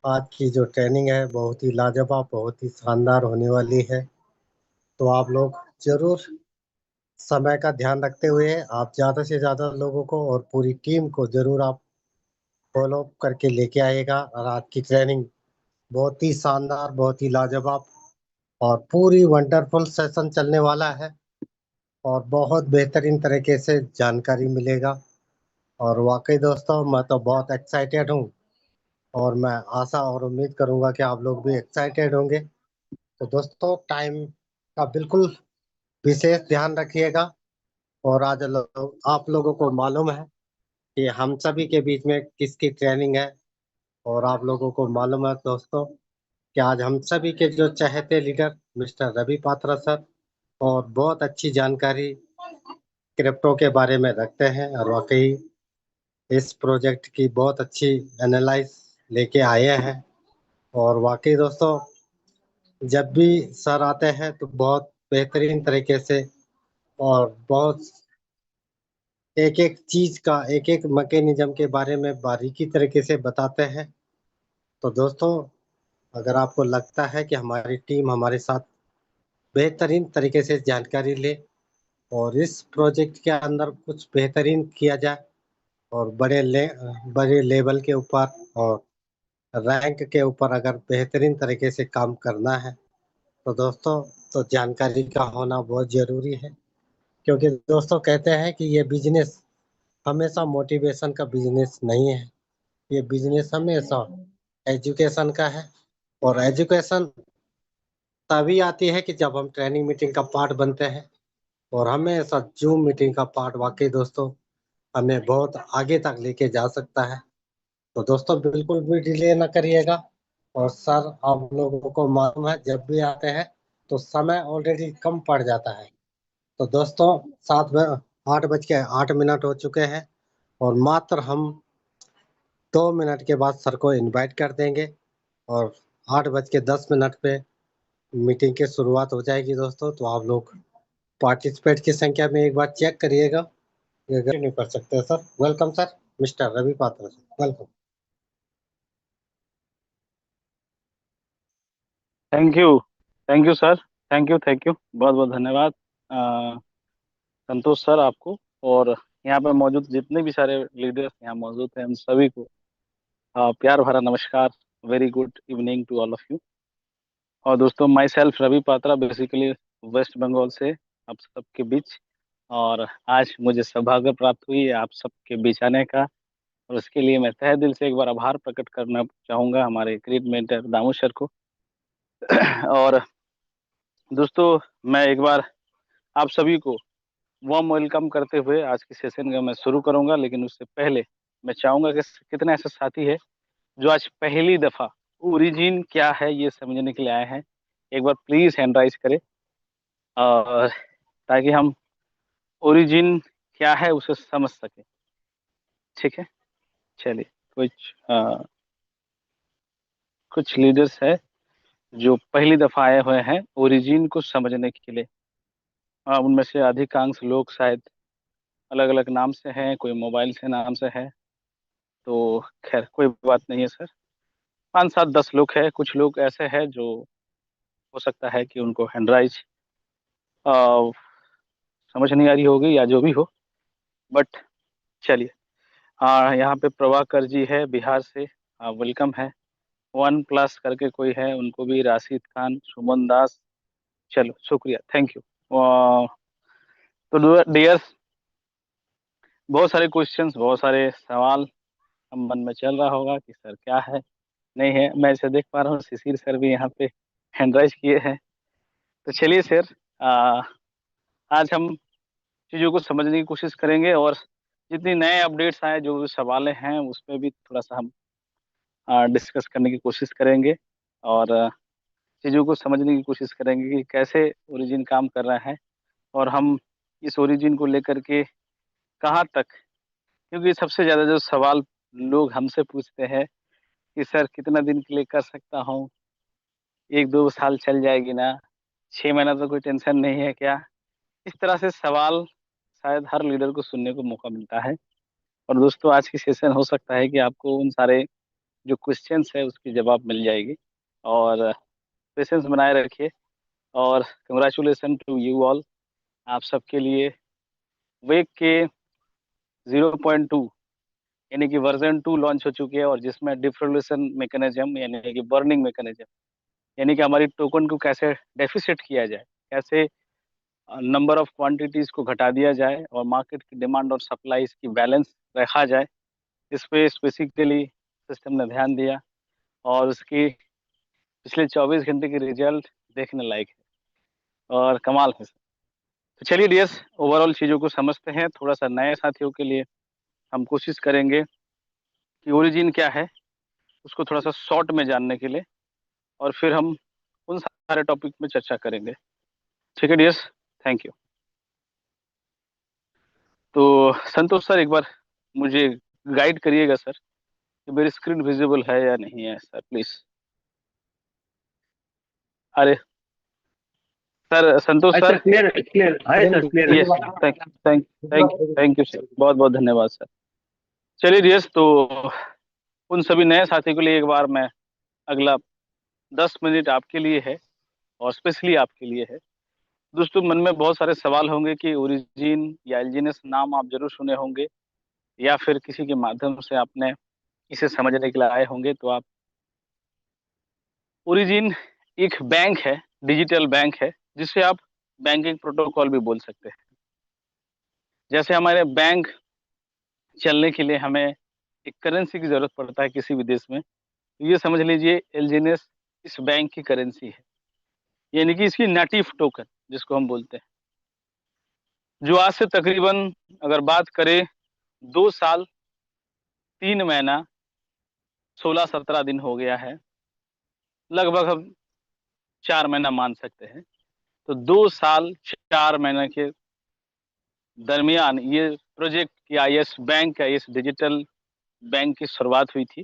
आज की जो ट्रेनिंग है बहुत ही लाजवाब, बहुत ही शानदार होने वाली है। तो आप लोग जरूर समय का ध्यान रखते हुए आप ज़्यादा से ज़्यादा लोगों को और पूरी टीम को जरूर आप फॉलो करके लेके आएगा। और आज की ट्रेनिंग बहुत ही शानदार, बहुत ही लाजवाब और पूरी वंडरफुल सेशन चलने वाला है। और बहुत बेहतरीन तरीके से जानकारी मिलेगा। और वाकई दोस्तों, मैं तो बहुत एक्साइटेड हूँ। और मैं आशा और उम्मीद करूंगा कि आप लोग भी एक्साइटेड होंगे। तो दोस्तों, टाइम का बिल्कुल विशेष ध्यान रखिएगा। और आज आप लोगों को मालूम है कि हम सभी के बीच में किसकी ट्रेनिंग है। और आप लोगों को मालूम है दोस्तों कि आज हम सभी के जो चहेते leader mister Ravi Patra sir और बहुत अच्छी जानकारी क्रिप्टो के बारे में रखते हैं। और वाकई इस प्रोजेक्ट की बहुत अच्छी एनालाइज लेके आए हैं। और वाकई दोस्तों, जब भी सर आते हैं तो बहुत बेहतरीन तरीके से और बहुत एक एक चीज का, एक एक मैकेनिज्म के बारे में बारीकी तरीके से बताते हैं। तो दोस्तों, अगर आपको लगता है कि हमारी टीम हमारे साथ बेहतरीन तरीके से जानकारी ले और इस प्रोजेक्ट के अंदर कुछ बेहतरीन किया जाए और बड़े लेवल के ऊपर और रैंक के ऊपर अगर बेहतरीन तरीके से काम करना है तो दोस्तों, तो जानकारी का होना बहुत जरूरी है। क्योंकि दोस्तों कहते हैं कि ये बिजनेस हमेशा मोटिवेशन का बिजनेस नहीं है। ये बिजनेस हमेशा एजुकेशन का है। और एजुकेशन तभी आती है कि जब हम ट्रेनिंग मीटिंग का पार्ट बनते हैं। और हमेशा जूम मीटिंग का पार्ट वाकई दोस्तों हमें बहुत आगे तक लेके जा सकता है। तो दोस्तों, बिल्कुल भी डिले ना करिएगा। और सर, आप लोगों को मालूम है जब भी आते हैं तो समय ऑलरेडी कम पड़ जाता है। तो दोस्तों, 8 बज के 8 मिनट हो चुके हैं। और मात्र हम 2 मिनट के बाद सर को इनवाइट कर देंगे। और 8 बज के 10 मिनट पे मीटिंग की शुरुआत हो जाएगी दोस्तों। तो आप लोग पार्टिसिपेट की संख्या में एक बार चेक करिएगा। ये नहीं कर सकते sir. Welcome sir, mister Ravi Patra sir, welcome. Thank you. Thank you sir. Thank you बहुत बहुत धन्यवाद। अ, संतोष सर आपको और यहाँ पे मौजूद जितने भी सारे लीडर्स यहाँ मौजूद हैं उन सभी को प्यार भरा नमस्कार। Very good evening to all of you. और दोस्तों, myself Ravi Patra, basically West Bengal से आप सबके बीच। और आज मुझे सौभाग्य प्राप्त हुई है आप सबके बीच आने का। और उसके लिए मैं तहे दिल से एक बार आभार प्रकट करना चाहूँगा हमारे ग्रेट मेंटर दामू सर को। और दोस्तों, मैं एक बार आप सभी को वार्म वेलकम करते हुए आज की सेशन का मैं शुरू करूंगा। लेकिन उससे पहले मैं चाहूंगा कि कितने ऐसे साथी है जो आज पहली दफा ओरिजिन क्या है ये समझने के लिए आए हैं। एक बार प्लीज हैंड राइज करें और ताकि हम ओरिजिन क्या है उसे समझ सके। ठीक है, चलिए। कुछ लीडर्स है जो पहली दफा आए हुए हैं ओरिजिन को समझने के लिए। उनमें से अधिकांश लोग शायद अलग अलग नाम से हैं, कोई मोबाइल से नाम से है। तो खैर कोई बात नहीं है सर। 5 7 10 लोग हैं। कुछ लोग ऐसे हैं जो हो सकता है कि उनको हैंडराइज समझ नहीं आ रही होगी या जो भी हो। बट चलिए। यहाँ पे प्रभाकर जी है बिहार से, वेलकम है। वन प्लस करके कोई है, उनको भी राशिद खान, सुमन दास। चलो शुक्रिया, थैंक यू। तो डियर्स, बहुत सारे क्वेश्चंस, बहुत सारे सवाल हम मन में चल रहा होगा कि सर क्या है नहीं है। मैं इसे देख पा रहा हूँ, शिशिर सर भी यहाँ पे हैंडराइज किए हैं। तो चलिए सर, आज हम चीज़ों को समझने की कोशिश करेंगे और जितनी नए अपडेट्स आए, जो भी सवाल हैं उस पर भी थोड़ा सा हम डिस्कस करने की कोशिश करेंगे। और चीज़ों को समझने की कोशिश करेंगे कि कैसे ओरिजिन काम कर रहा है और हम इस ओरिजिन को लेकर के कहाँ तक। क्योंकि सबसे ज़्यादा जो सवाल लोग हमसे पूछते हैं कि सर कितना दिन के लिए कर सकता हूँ, 1 2 साल चल जाएगी ना, 6 महीना तो कोई टेंशन नहीं है क्या। इस तरह से सवाल शायद हर लीडर को सुनने को मौका मिलता है। और दोस्तों, आज की सेशन हो सकता है कि आपको उन सारे जो क्वेश्चंस है उसकी जवाब मिल जाएगी। और पेशेंस बनाए रखिए। और कंग्रेचुलेसन टू यू ऑल, आप सबके लिए वेक के 0.2 यानी कि वर्जन 2 लॉन्च हो चुकी है, और जिसमें डिफ्रोलेशन मैकेनिज्म यानी कि बर्निंग मैकेनिज्म, यानी कि हमारी टोकन को कैसे डेफिसिट किया जाए, कैसे नंबर ऑफ क्वांटिटीज को घटा दिया जाए और मार्केट की डिमांड और सप्लाई की बैलेंस रखा जाए, इस पे स्पेसिफिकली सिस्टम ने ध्यान दिया। और उसकी पिछले 24 घंटे की रिजल्ट देखने लायक है और कमाल है। तो चलिए डियर्स, ओवरऑल चीज़ों को समझते हैं। थोड़ा सा नए साथियों के लिए हम कोशिश करेंगे कि ओरिजिन क्या है उसको थोड़ा सा शॉर्ट में जानने के लिए, और फिर हम उन सारे टॉपिक में चर्चा करेंगे। ठीक है डियर्स, थैंक यू। तो संतोष सर, एक बार मुझे गाइड करिएगा सर कि मेरी स्क्रीन विजिबल है या नहीं है सर, प्लीज। अरे सर, संतोष अच्छा, सर। क्लियर है, क्लियर है सर, क्लियर है। Yes, thank thank thank thank you sir, बहुत बहुत धन्यवाद सर। चलिए डियर्स, तो उन सभी नए साथियों के लिए एक बार मैं अगला 10 मिनट आपके लिए है, और स्पेशली आपके लिए है। दोस्तों, मन में बहुत सारे सवाल होंगे कि ओरिजिन या एलजीएनएस नाम आप जरूर सुने होंगे, या फिर किसी के माध्यम से आपने इसे समझने के लिए आए होंगे। तो आप, ओरिजिन एक बैंक है, डिजिटल बैंक है, जिसे आप बैंकिंग प्रोटोकॉल भी बोल सकते हैं। जैसे हमारे बैंक चलने के लिए हमें एक करेंसी की जरूरत पड़ता है किसी भी देश में, तो ये समझ लीजिए एलजीएनएस इस बैंक की करेंसी है, यानी कि इसकी नेटिव टोकन जिसको हम बोलते हैं, जो आज से तकरीबन अगर बात करें 2 साल 3 महीना 16-17 दिन हो गया है, लगभग हम 4 महीना मान सकते हैं। तो 2 साल 4 महीने के दरमियान ये प्रोजेक्ट या इस बैंक का, इस डिजिटल बैंक की शुरुआत हुई थी,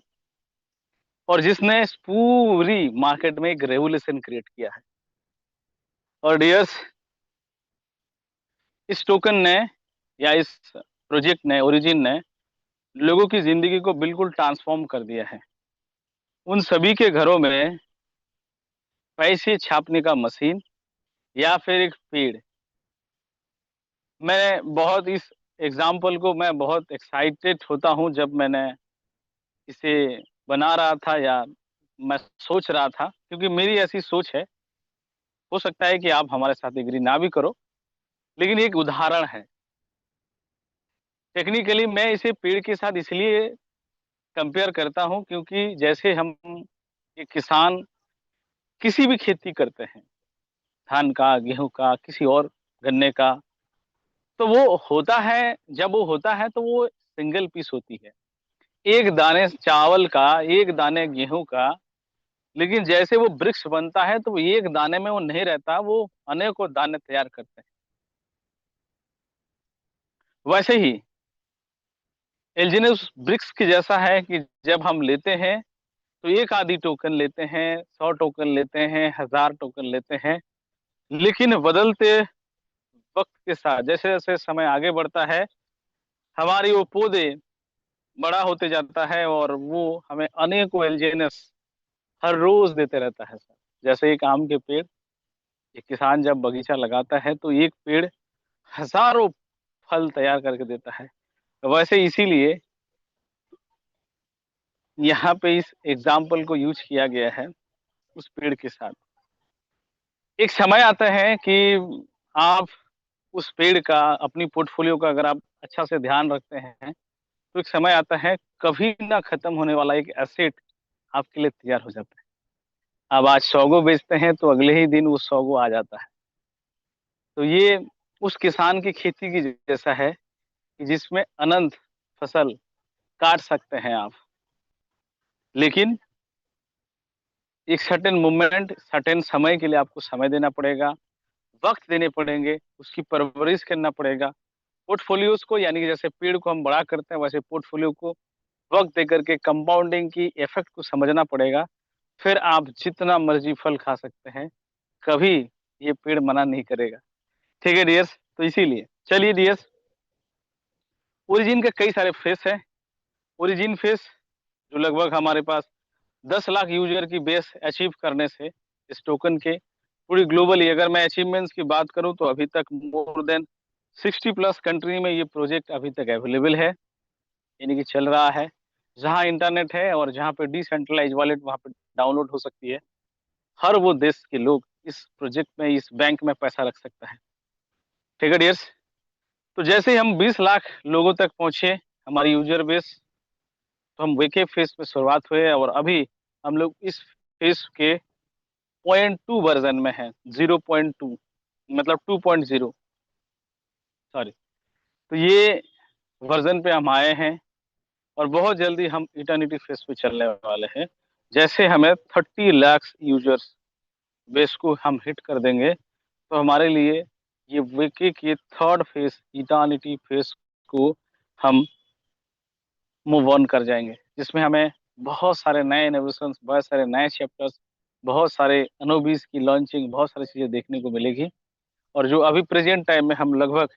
और जिसने इस पूरी मार्केट में एक रेवोल्यूशन क्रिएट किया है। और डियर्स, इस टोकन ने या इस प्रोजेक्ट ने, ओरिजिन ने लोगों की जिंदगी को बिल्कुल ट्रांसफॉर्म कर दिया है। उन सभी के घरों में पैसे छापने का मशीन या फिर एक पेड़। मैं बहुत इस एग्जाम्पल को मैं बहुत एक्साइटेड होता हूं जब मैंने इसे बना रहा था या मैं सोच रहा था, क्योंकि मेरी ऐसी सोच है। हो सकता है कि आप हमारे साथ एग्री ना भी करो, लेकिन एक उदाहरण है। टेक्निकली मैं इसे पेड़ के साथ इसलिए कंपेयर करता हूं, क्योंकि जैसे हम एक किसान किसी भी खेती करते हैं, धान का, गेहूं का, किसी और गन्ने का, तो वो होता है, जब वो होता है तो वो सिंगल पीस होती है, एक दाने चावल का, एक दाने गेहूं का। लेकिन जैसे वो वृक्ष बनता है तो वो एक दाने में वो नहीं रहता, वो अनेकों दाने तैयार करते हैं। वैसे ही एल्जीनस वृक्ष की जैसा है कि जब हम लेते हैं तो एक आधी टोकन लेते हैं, 100 टोकन लेते हैं, 1000 टोकन लेते हैं। लेकिन बदलते वक्त के साथ, जैसे जैसे समय आगे बढ़ता है, हमारी वो पौधे बड़ा होते जाता है और वो हमें अनेकों एल्जीनस हर रोज देते रहता है सर। जैसे एक आम के पेड़, एक किसान जब बगीचा लगाता है तो एक पेड़ हजारों फल तैयार करके देता है। वैसे इसीलिए यहाँ पे इस एग्जाम्पल को यूज किया गया है उस पेड़ के साथ। एक समय आता है कि आप उस पेड़ का, अपनी पोर्टफोलियो का अगर आप अच्छा से ध्यान रखते हैं, तो एक समय आता है कभी ना खत्म होने वाला एक एसेट आपके लिए तैयार हो जाता है। अब आज 100 गो बेचते हैं तो अगले ही दिन वो 100 गो आ जाता है। तो ये उस किसान की खेती की जैसा है कि जिसमें अनंत फसल काट सकते हैं आप, लेकिन एक सर्टेन मोमेंट, सर्टेन समय के लिए आपको समय देना पड़ेगा, वक्त देने पड़ेंगे, उसकी परवरिश करना पड़ेगा। पोर्टफोलियोज को, यानी कि जैसे पेड़ को हम बड़ा करते हैं, वैसे पोर्टफोलियो को वक्त दे करके कंपाउंडिंग की इफेक्ट को समझना पड़ेगा। फिर आप जितना मर्जी फल खा सकते हैं, कभी ये पेड़ मना नहीं करेगा। ठीक है डियर्स, तो इसीलिए चलिए डियर्स, ओरिजिन के कई सारे फेस है। ओरिजिन फेस जो लगभग हमारे पास 10 लाख यूजर की बेस अचीव करने से इस टोकन के पूरी ग्लोबली, अगर मैं अचीवमेंट्स की बात करूं तो अभी तक मोर देन 60+ कंट्री में ये प्रोजेक्ट अभी तक अवेलेबल है, यानी कि चल रहा है। जहां इंटरनेट है और जहां पे डिसेंट्रलाइज वॉलेट वहां पे डाउनलोड हो सकती है, हर वो देश के लोग इस प्रोजेक्ट में, इस बैंक में पैसा रख सकता है। ठीक है डियर्स, तो जैसे ही हम 20 लाख लोगों तक पहुंचे हमारी यूजर बेस, तो हम वेके फेज में शुरुआत हुए और अभी हम लोग इस फेज के 0.2 वर्जन में है, 0.2 मतलब 2.0, सॉरी। तो ये वर्जन पे हम आए हैं और बहुत जल्दी हम इटर्निटी फेज पे चलने वाले हैं। जैसे हमें 30 लाख यूजर्स बेस को हम हिट कर देंगे, तो हमारे लिए ये विकी के थर्ड फेज, इटर्निटी फेज को हम मूव ऑन कर जाएंगे, जिसमें हमें बहुत सारे नए इनोवेशंस, बहुत सारे नए चैप्टर्स, बहुत सारे एनओबीज की लॉन्चिंग, बहुत सारी चीजें देखने को मिलेगी। और जो अभी प्रेजेंट टाइम में हम लगभग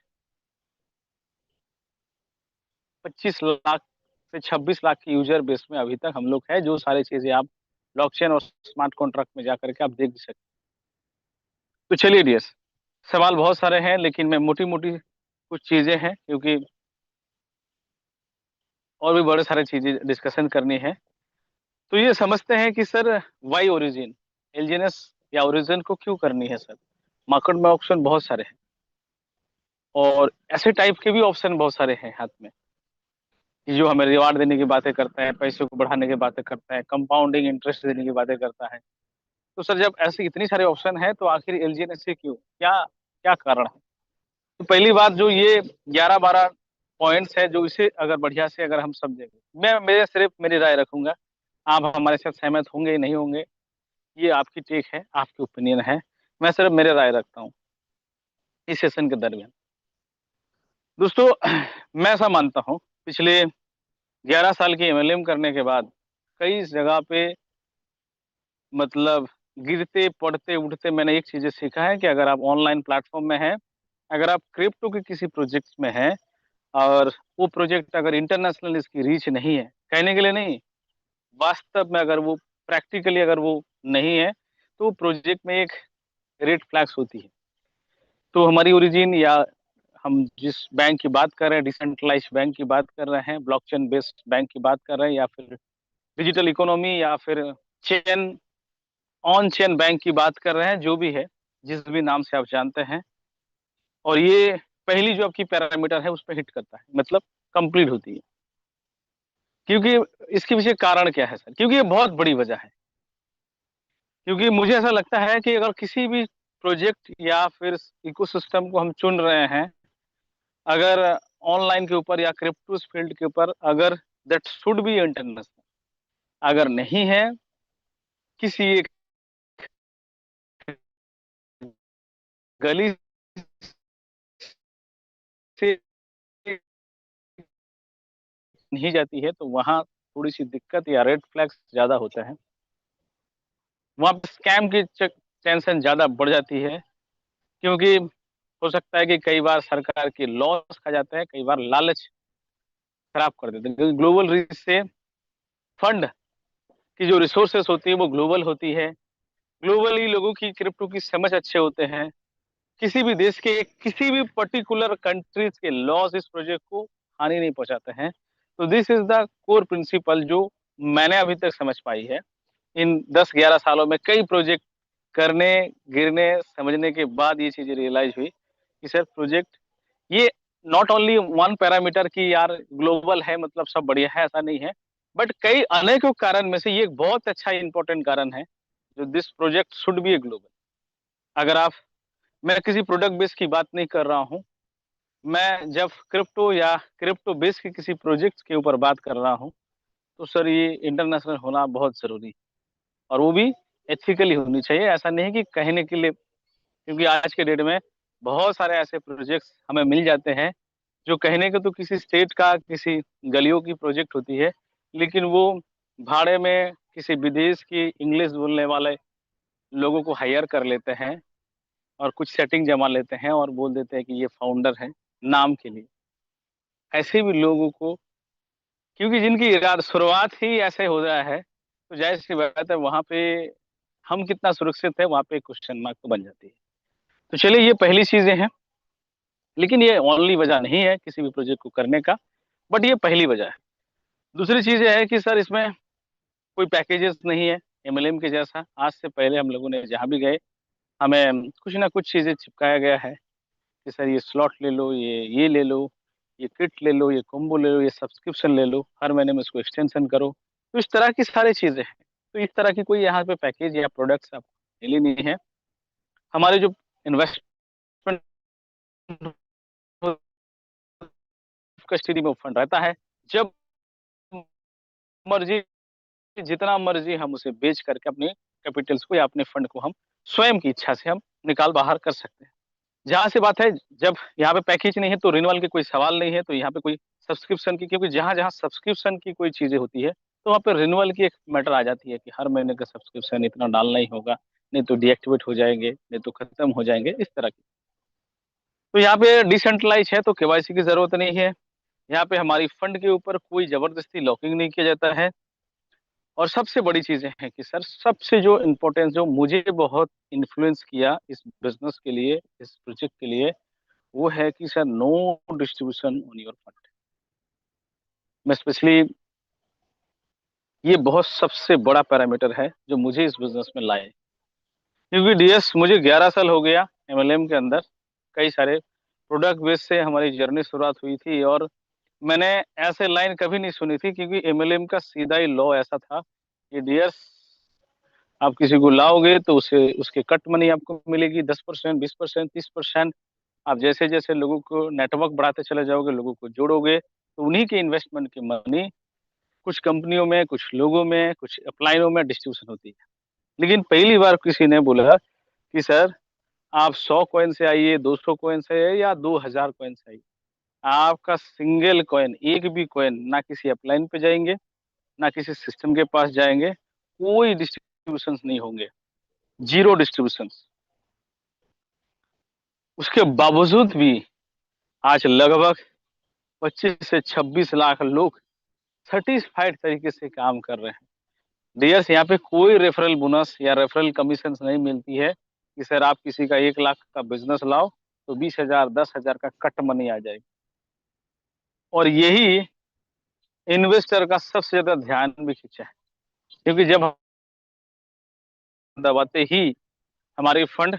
25 लाख से 26 लाख की यूजर बेस में अभी तक हम लोग है, जो सारी चीजें आप ब्लॉकचेन और स्मार्ट कॉन्ट्रैक्ट में जाकर के आप देख भी सकते हैं। तो चलिए डियर्स, सवाल बहुत सारे हैं लेकिन मैं मोटी मोटी कुछ चीजें हैं, क्योंकि और भी बड़े सारे चीजें डिस्कशन करनी है। तो ये समझते हैं कि सर वाई ओरिजिन, एलजीएनएस या ओरिजिन को क्यों करनी है सर। मार्केट में ऑप्शन बहुत सारे हैं और ऐसे टाइप के भी ऑप्शन बहुत सारे हैं हाथ में, कि जो हमें रिवार्ड देने की बातें करता है, पैसे को बढ़ाने की बातें करता है, कंपाउंडिंग इंटरेस्ट देने की बातें करता है। तो सर जब ऐसे इतनी सारे ऑप्शन है तो आखिर एलजीएनएस से क्यों, क्या क्या कारण है। तो पहली बात, जो ये 11-12 पॉइंट्स है, जो इसे अगर बढ़िया से अगर हम समझेंगे, मैं मेरे सिर्फ मेरी राय रखूंगा, आप हमारे साथ सहमत होंगे या नहीं होंगे ये आपकी टेक है, आपकी ओपिनियन है, मैं सिर्फ मेरे राय रखता हूँ इस सेशन के दरमियान। दोस्तों मैं ऐसा मानता हूँ, पिछले 11 साल की एमएलएम करने के बाद कई जगह पे मतलब गिरते पड़ते उठते मैंने एक चीज सीखा है कि अगर आप ऑनलाइन प्लेटफॉर्म में हैं, अगर आप क्रिप्टो के किसी प्रोजेक्ट में हैं और वो प्रोजेक्ट अगर इंटरनेशनल इसकी रीच नहीं है, कहने के लिए नहीं, वास्तव में अगर वो प्रैक्टिकली अगर वो नहीं है, तो प्रोजेक्ट में एक रेड फ्लैग्स होती है। तो हमारी ओरिजिन या हम जिस बैंक की बात कर रहे हैं, डिसेंट्रलाइज बैंक की बात कर रहे हैं, ब्लॉकचेन बेस्ड बैंक की बात कर रहे हैं, या फिर डिजिटल इकोनॉमी, या फिर चेन ऑन चेन बैंक की बात कर रहे हैं, जो भी है, जिस भी नाम से आप जानते हैं, और ये पहली जो आपकी पैरामीटर है उस पर हिट करता है, मतलब कंप्लीट होती है। क्योंकि इसके पीछे कारण क्या है सर, क्योंकि ये बहुत बड़ी वजह है। क्योंकि मुझे ऐसा लगता है कि अगर किसी भी प्रोजेक्ट या फिर इकोसिस्टम को हम चुन रहे हैं, अगर ऑनलाइन के ऊपर या क्रिप्टो फील्ड के ऊपर, अगर दैट शुड बी इंटरनेशनल, अगर नहीं है, किसी एक गली से नहीं जाती है, तो वहाँ थोड़ी सी दिक्कत या रेड फ्लैग्स ज्यादा होते हैं, वहाँ पे स्कैम की टेंशन ज्यादा बढ़ जाती है। क्योंकि हो सकता है कि कई बार सरकार के लॉस खा जाते हैं, कई बार लालच खराब कर देते हैं, क्योंकि ग्लोबल रीच से फंड की जो रिसोर्सेस होती है वो ग्लोबल होती है, ग्लोबली लोगों की क्रिप्टो की समझ अच्छे होते हैं, किसी भी देश के किसी भी पर्टिकुलर कंट्रीज के लॉस इस प्रोजेक्ट को हानि नहीं पहुंचाते हैं। तो this is the core principle जो मैंने अभी तक समझ पाई है इन 10-11 सालों में, कई प्रोजेक्ट करने, गिरने, समझने के बाद ये चीजें रियलाइज हुई कि सर प्रोजेक्ट ये नॉट ओनली वन पैरामीटर की यार ग्लोबल है मतलब सब बढ़िया है, ऐसा नहीं है, बट कई अनेकों कारण में से ये एक बहुत अच्छा इंपॉर्टेंट कारण है जो this project should be a global. अगर आप, मैं किसी प्रोडक्ट बेस की बात नहीं कर रहा हूं, मैं जब क्रिप्टो या क्रिप्टो बेस के किसी प्रोजेक्ट के ऊपर बात कर रहा हूं, तो सर ये इंटरनेशनल होना बहुत जरूरी है, और वो भी एथिकली होनी चाहिए। ऐसा नहीं कि कहने के लिए, क्योंकि आज के डेट में बहुत सारे ऐसे प्रोजेक्ट्स हमें मिल जाते हैं जो कहने के तो किसी स्टेट का, किसी गलियों की प्रोजेक्ट होती है, लेकिन वो भाड़े में किसी विदेश की इंग्लिश बोलने वाले लोगों को हायर कर लेते हैं और कुछ सेटिंग जमा लेते हैं और बोल देते हैं कि ये फाउंडर है नाम के लिए। ऐसे भी लोगों को क्योंकि जिनकी शुरुआत ही ऐसे हो रहा है, तो जाहिर सी बात है वहां पे हम कितना सुरक्षित है, वहां पे क्वेश्चन मार्क तो बन जाती है। तो चलिए, ये पहली चीजें हैं, लेकिन ये ओनली वजह नहीं है किसी भी प्रोजेक्ट को करने का, बट ये पहली वजह है। दूसरी चीज ये है कि सर इसमें कोई पैकेजेस नहीं है एमएलएम के जैसा। आज से पहले हम लोगों ने जहाँ भी गए, हमें कुछ ना कुछ चीजें चिपकाया गया है कि सर ये स्लॉट ले लो, ये ले लो, ये किट ले लो, ये कॉम्बो ले लो, ये सब्सक्रिप्शन ले लो, हर महीने में इसको एक्सटेंशन करो। तो इस तरह की सारी चीजें हैं। तो इस तरह की कोई यहाँ पे पैकेज या प्रोडक्ट्स आपको मिली नहीं है। हमारे जो इन्वेस्टमेंट कस्टडी में फंड रहता है, जब मर्जी, जितना मर्जी हम उसे बेच करके अपने कैपिटल्स को या अपने फंड को हम स्वयं की इच्छा से हम निकाल बाहर कर सकते हैं। जहां से बात है, जब यहाँ पे पैकेज नहीं है तो रिन्यूअल के कोई सवाल नहीं है, तो यहाँ पे कोई सब्सक्रिप्शन की, क्योंकि जहां जहां सब्सक्रिप्शन की कोई चीजें होती है तो वहाँ पे रिन्यूअल की एक मैटर आ जाती है कि हर महीने का सब्सक्रिप्शन इतना डालना ही होगा, नहीं तो डीएक्टिवेट हो जाएंगे, नहीं तो खत्म हो जाएंगे, इस तरह की। तो यहाँ पे डिसेंट्रलाइज है तो केवाईसी की जरूरत नहीं है। यहाँ पे हमारी फंड के ऊपर कोई जबरदस्ती लॉकिंग नहीं किया जाता है। और सबसे बड़ी चीजें हैं कि सर, सबसे जो इम्पोर्टेंस जो मुझे बहुत इन्फ्लुएंस किया इस बिजनेस के लिए, इस प्रोजेक्ट के लिए, वो है कि sir no distribution on your fund. मैं स्पेशली, ये बहुत सबसे बड़ा पैरामीटर है जो मुझे इस बिजनेस में लाए। क्योंकि डीएस, मुझे 11 साल हो गया एमएलएम के अंदर। कई सारे प्रोडक्ट बेस से हमारी जर्नी शुरुआत हुई थी, और मैंने ऐसे लाइन कभी नहीं सुनी थी, क्योंकि एमएलएम का सीधा ही लॉ ऐसा था कि डियर्स, आप किसी को लाओगे तो उसे उसके कट मनी आपको मिलेगी 10%, 20%, 30%। आप जैसे जैसे लोगों को नेटवर्क बढ़ाते चले जाओगे, लोगों को जोड़ोगे, तो उन्हीं के इन्वेस्टमेंट की मनी कुछ कंपनियों में, कुछ लोगों में, कुछ अपलाइनों में डिस्ट्रीब्यूशन होती है। लेकिन पहली बार किसी ने बोला कि सर, आप 100 कॉइन से आइए, 200 कॉइन से आइए, या 2000 कॉइन से आइए, आपका सिंगल कॉइन, एक भी कॉइन ना किसी अपलाइन पे जाएंगे, ना किसी सिस्टम के पास जाएंगे, कोई डिस्ट्रीब्यूशन नहीं होंगे, जीरो डिस्ट्रीब्यूशन। उसके बावजूद भी आज लगभग 25 से 26 लाख लोग सर्टिफाइड तरीके से काम कर रहे हैं। डियर्स, यहाँ पे कोई रेफरल बोनस या रेफरल कमीशन नहीं मिलती है कि सर आप किसी का 1 लाख का बिजनेस लाओ तो 20,000, 10,000 का कट मनी आ जाएगी। और यही इन्वेस्टर का सबसे ज्यादा ध्यान भी खींचा है, क्योंकि जब हम दबाते ही हमारी फंड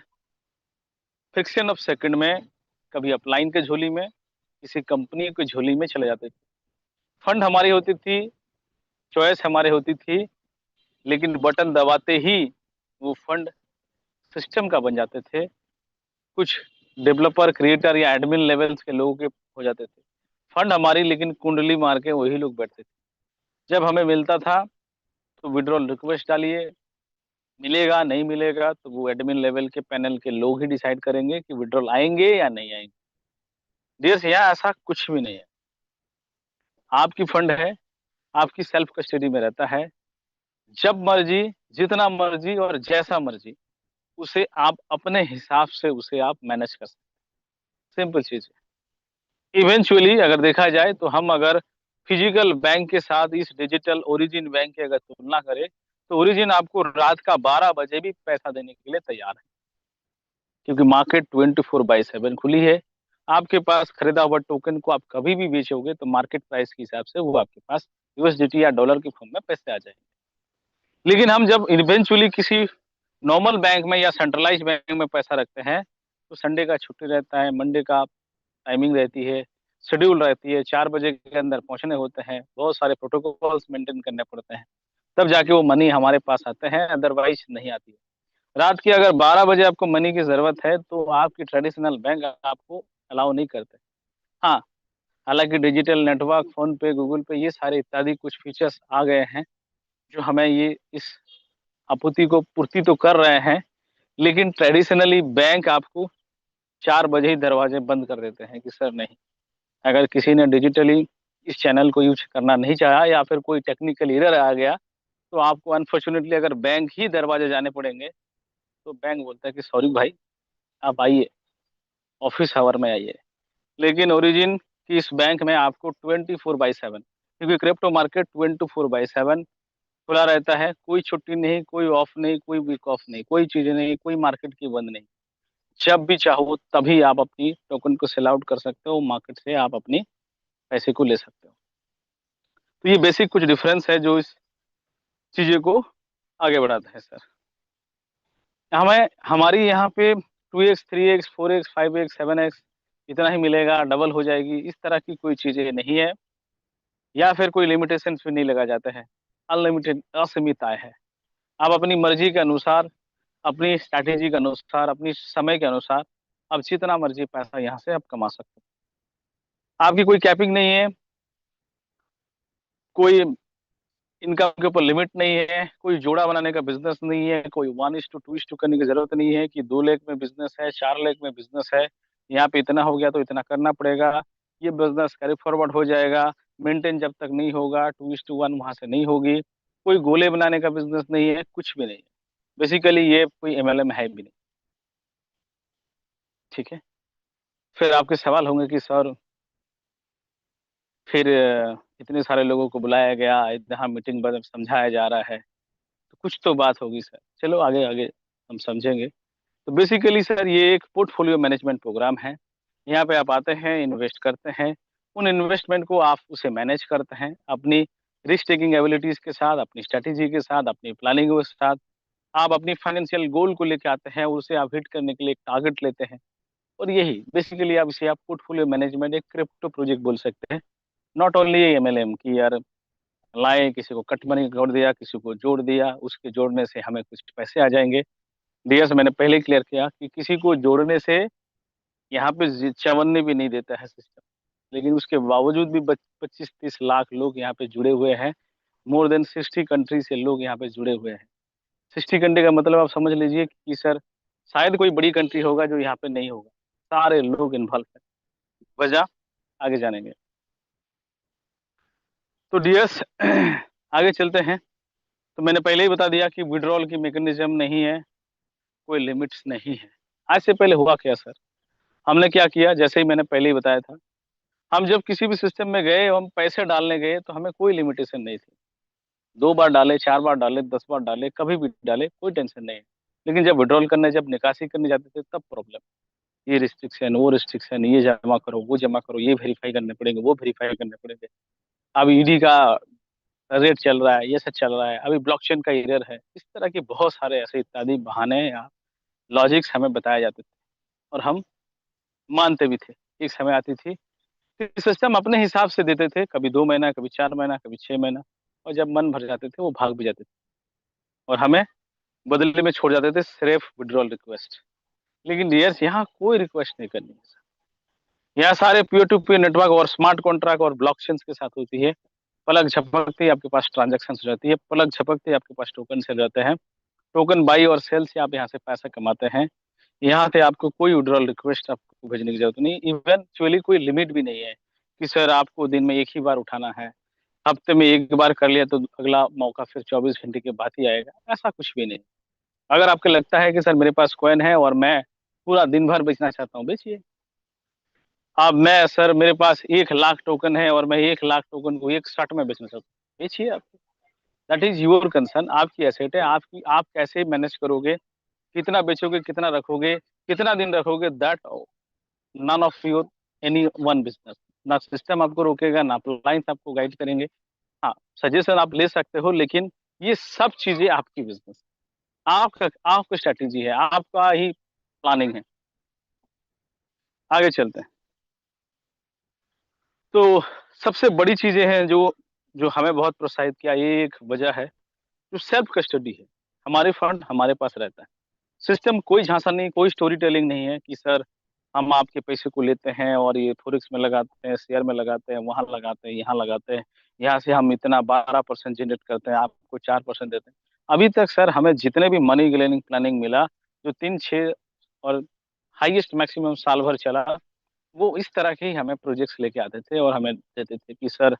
फ्रिक्शन ऑफ सेकंड में कभी अपलाइन के झोली में, किसी कंपनी की झोली में चले जाते थे। फंड हमारी होती थी, चॉइस हमारी होती थी, लेकिन बटन दबाते ही वो फंड सिस्टम का बन जाते थे। कुछ डेवलपर, क्रिएटर या एडमिन लेवल्स के लोगों के हो जाते थे। फंड हमारी, लेकिन कुंडली मार के वही लोग बैठते थे। जब हमें मिलता था तो विड्रॉल रिक्वेस्ट डालिए, मिलेगा नहीं मिलेगा तो वो एडमिन लेवल के पैनल के लोग ही डिसाइड करेंगे कि विड्रॉल आएंगे या नहीं आएंगे। डियर्स, यहाँ ऐसा कुछ भी नहीं है। आपकी फंड है, आपकी सेल्फ कस्टडी में रहता है। जब मर्जी, जितना मर्जी और जैसा मर्जी, उसे आप अपने हिसाब से उसे आप मैनेज कर सकते हैं। सिंपल चीज है। इवेंचुअली अगर देखा जाए तो हम अगर फिजिकल बैंक के साथ इस डिजिटल ओरिजिन बैंक की अगर तुलना करें, तो ओरिजिन आपको रात का 12 बजे भी पैसा देने के लिए तैयार है, क्योंकि मार्केट 24/7 खुली है। आपके पास खरीदा हुआ टोकन को आप कभी भी बेचोगे तो मार्केट प्राइस के हिसाब से वो आपके पास यूएसडीटी या डॉलर के फॉर्म में पैसे आ जाएंगे। लेकिन हम जब इवेंचुअली किसी नॉर्मल बैंक में या सेंट्रलाइज बैंक में पैसा रखते हैं, तो संडे का छुट्टी रहता है, मंडे का टाइमिंग रहती है, शेड्यूल रहती है, 4 बजे के अंदर पहुंचने होते हैं, बहुत सारे प्रोटोकॉल्स मेंटेन करने पड़ते हैं, तब जाके वो मनी हमारे पास आते हैं, अदरवाइज नहीं आती है। रात की अगर 12 बजे आपको मनी की जरूरत है तो आपकी ट्रेडिशनल बैंक आपको अलाउ नहीं करते। हाँ, हालांकि डिजिटल नेटवर्क, फोन पे, गूगल पे, ये सारे इत्यादि कुछ फीचर्स आ गए हैं जो हमें ये इस आपूर्ति को पूर्ति तो कर रहे हैं, लेकिन ट्रेडिशनली बैंक आपको 4 बजे ही दरवाजे बंद कर देते हैं कि सर नहीं, अगर किसी ने डिजिटली इस चैनल को यूज करना नहीं चाहा या फिर कोई टेक्निकल एरर आ गया, तो आपको अनफॉर्चुनेटली अगर बैंक ही दरवाजे जाने पड़ेंगे। तो बैंक बोलता है कि सॉरी भाई, आप आइए, ऑफिस आवर में आइए। लेकिन ओरिजिन की इस बैंक में आपको 24/7 क्योंकि क्रिप्टो मार्केट 24/7 खुला रहता है, कोई छुट्टी नहीं, कोई ऑफ नहीं, कोई वीक ऑफ नहीं, कोई चीज़ें नहीं, कोई मार्केट की बंद नहीं। जब भी चाहो तभी आप अपनी टोकन को सेल आउट कर सकते हो, मार्केट से आप अपनी पैसे को ले सकते हो। तो ये बेसिक कुछ डिफरेंस है जो इस चीज़ें को आगे बढ़ाता है सर। हमें हमारी यहाँ पे 2x 3x 4x 5x 7x इतना ही मिलेगा, डबल हो जाएगी, इस तरह की कोई चीज़ें नहीं है, या फिर कोई लिमिटेशंस भी नहीं लगा जाते हैं। अनलिमिटेड, असीमित आय है। आप अपनी मर्जी के अनुसार, अपनी स्ट्रैटेजी के अनुसार, अपनी समय के अनुसार आप जितना मर्जी पैसा यहाँ से आप कमा सकते हो। आपकी कोई कैपिंग नहीं है, कोई इनकम के ऊपर लिमिट नहीं है, कोई जोड़ा बनाने का बिजनेस नहीं है, कोई 1:2:2 करने की जरूरत नहीं है कि 2 लाख में बिजनेस है, 4 लाख में बिजनेस है, यहाँ पे इतना हो गया तो इतना करना पड़ेगा, ये बिजनेस कैरी फॉरवर्ड हो जाएगा, मेंटेन जब तक नहीं होगा 2:1 वहां से नहीं होगी। कोई गोले बनाने का बिजनेस नहीं है, कुछ भी नहीं है। बेसिकली ये कोई एमएलएम है भी नहीं। ठीक है। फिर आपके सवाल होंगे कि सर फिर इतने सारे लोगों को बुलाया गया, यहाँ मीटिंग पर समझाया जा रहा है, तो कुछ तो बात होगी सर। चलो आगे आगे हम समझेंगे। तो बेसिकली सर ये एक पोर्टफोलियो मैनेजमेंट प्रोग्राम है। यहाँ पे आप आते हैं, इन्वेस्ट करते हैं, उन इन्वेस्टमेंट को आप उसे मैनेज करते हैं अपनी रिस्क टेकिंग एबिलिटीज के साथ, अपनी स्ट्रेटेजी के साथ, अपनी प्लानिंग के साथ। आप अपनी फाइनेंशियल गोल को लेके आते हैं, उसे आप हिट करने के लिए एक टारगेट लेते हैं। और यही बेसिकली आप इसे आप पोर्टफोलियो मैनेजमेंट, एक क्रिप्टो प्रोजेक्ट बोल सकते हैं। नॉट ओनली एमएलएम की यार लाए, किसी को कट मनी जोड़ दिया, किसी को जोड़ दिया, उसके जोड़ने से हमें कुछ पैसे आ जाएंगे। डियर्स मैंने पहले ही क्लियर किया कि किसी को जोड़ने से यहाँ पे चवन्ने भी नहीं देता है सिस्टम, लेकिन उसके बावजूद भी 25-30 लाख लोग यहाँ पे जुड़े हुए हैं। मोर देन 60 कंट्री से लोग यहाँ पे जुड़े हुए हैं। 60 कंट्री का मतलब आप समझ लीजिए कि सर शायद कोई बड़ी कंट्री होगा जो यहाँ पे नहीं होगा। सारे लोग इन्वॉल्व हैं। वजह आगे जानेंगे। तो डियर्स आगे चलते हैं। तो मैंने पहले ही बता दिया कि विड्रॉल की मैकेनिज्म नहीं है, कोई लिमिट्स नहीं है। आज से पहले हुआ क्या सर, हमने क्या किया, जैसे ही मैंने पहले ही बताया था, हम जब किसी भी सिस्टम में गए, हम पैसे डालने गए तो हमें कोई लिमिटेशन नहीं थी। 2 बार डाले, 4 बार डाले, 10 बार डाले, कभी भी डाले, कोई टेंशन नहीं है। लेकिन जब विड्रॉल करने, जब निकासी करने जाते थे तब प्रॉब्लम, ये रिस्ट्रिक्शन, वो रिस्ट्रिक्शन, ये जमा करो, वो जमा करो, ये वेरीफाई करने पड़ेंगे, वो वेरीफाई करने पड़ेंगे। अब ईडी का रेट चल रहा है, ये सब चल रहा है, अभी ब्लॉकचेन का एरर है, इस तरह के बहुत सारे ऐसे इत्यादि बहाने या लॉजिक्स हमें बताए जाते थे और हम मानते भी थे। एक समय आती थी कि सिस्टम अपने हिसाब से देते थे, कभी 2 महीना, कभी 4 महीना, कभी 6 महीना, और जब मन भर जाते थे वो भाग भी जाते थे और हमें बदले में छोड़ जाते थे सिर्फ विड्रॉल रिक्वेस्ट। लेकिन डियर्स यहाँ कोई रिक्वेस्ट नहीं करनी है। यहाँ सारे पीयर टू पीयर नेटवर्क और स्मार्ट कॉन्ट्रैक्ट और ब्लॉकचेन के साथ होती है। पलक झपकते ही आपके पास ट्रांजेक्शन हो जाती है, पलक झपकते ही आपके पास टोकन से जाते हैं। टोकन बाई और सेल से आप यहाँ से पैसा कमाते हैं। यहाँ पे आपको कोई विड्रॉल रिक्वेस्ट आपको भेजने की जरूरत नहीं, इवेंचुअली कोई लिमिट भी नहीं है कि सर आपको दिन में एक ही बार उठाना है, हफ्ते में एक बार कर लिया तो अगला मौका फिर 24 घंटे के बाद ही आएगा, ऐसा कुछ भी नहीं। अगर आपको लगता है कि सर मेरे पास कॉइन है और मैं पूरा दिन भर बेचना चाहता हूँ, बेचिए। अब मैं सर मेरे पास 1 लाख टोकन है और मैं 1 लाख टोकन को एक शॉट में बेचना चाहता हूँ, बेचिए आप। दैट इज योर कंसर्न, आपकी एसेट है, आपकी, आप कैसे मैनेज करोगे, कितना बेचोगे, कितना रखोगे, कितना दिन रखोगे, that none of your any one business. ना सिस्टम आपको रोकेगा, ना क्लाइंट्स आपको गाइड करेंगे। हाँ, सजेशन आप ले सकते हो, लेकिन ये सब चीजें आपकी बिजनेस, आपका, आपकी स्ट्रेटेजी है, आपका ही प्लानिंग है। आगे चलते हैं। तो सबसे बड़ी चीजें हैं जो जो हमें बहुत प्रोत्साहित किया, ये एक वजह है जो सेल्फ कस्टडी है। हमारे फंड हमारे पास रहता है, सिस्टम कोई झांसा नहीं, कोई स्टोरी टेलिंग नहीं है कि सर हम आपके पैसे को लेते हैं और ये फॉरेक्स में लगाते हैं, शेयर में लगाते हैं, वहां लगाते हैं, यहाँ लगाते हैं, यहाँ से हम इतना 12% जनरेट करते हैं, आपको 4% देते हैं। अभी तक सर हमें जितने भी मनी ग्लेनिंग प्लानिंग मिला, जो 3-6 और हाईएस्ट मैक्सिमम साल भर चला, वो इस तरह के ही हमें प्रोजेक्ट्स लेके आते थे और हमें देते थे कि सर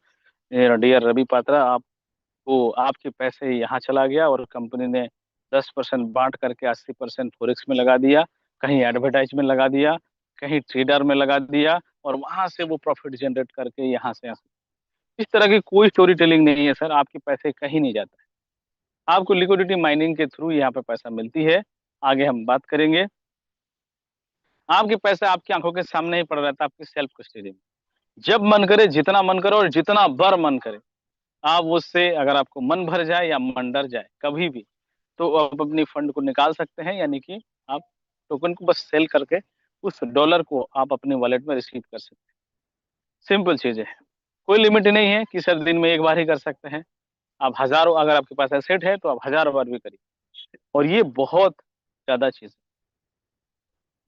डियर रवि पात्रा, आपको आपके पैसे यहाँ चला गया और कंपनी ने 10% बांट करके 80% फॉरेक्स में लगा दिया, कहीं एडवर्टाइज में लगा दिया, कहीं ट्रेडर में लगा दिया, और वहां से वो प्रॉफिट जनरेट करके यहाँ से इस तरह की कोई स्टोरी टेलिंग नहीं है सर, आपके पैसे कहीं नहीं जाता है। आपको लिक्विडिटी माइनिंग के थ्रू यहाँ पे पैसा मिलती है। आगे हम बात करेंगे। आपके पैसा आपकी आंखों के सामने ही पड़ा रहता है, आपकी सेल्फ कस्टडी में। जब मन करे, जितना मन करे और जितना बार मन करे, आप उससे, अगर आपको मन भर जाए या मन डर जाए कभी भी, तो आप अपनी फंड को निकाल सकते हैं, यानी कि आप टोकन को बस सेल करके उस डॉलर को आप अपने वॉलेट में रिसीव कर सकते हैं। सिंपल चीजें हैं, कोई लिमिट नहीं है कि सर दिन में एक बार ही कर सकते हैं। आप हजारों, अगर आपके पास एसेट है तो आप हजारों बार भी करिए, और ये बहुत ज्यादा चीज है।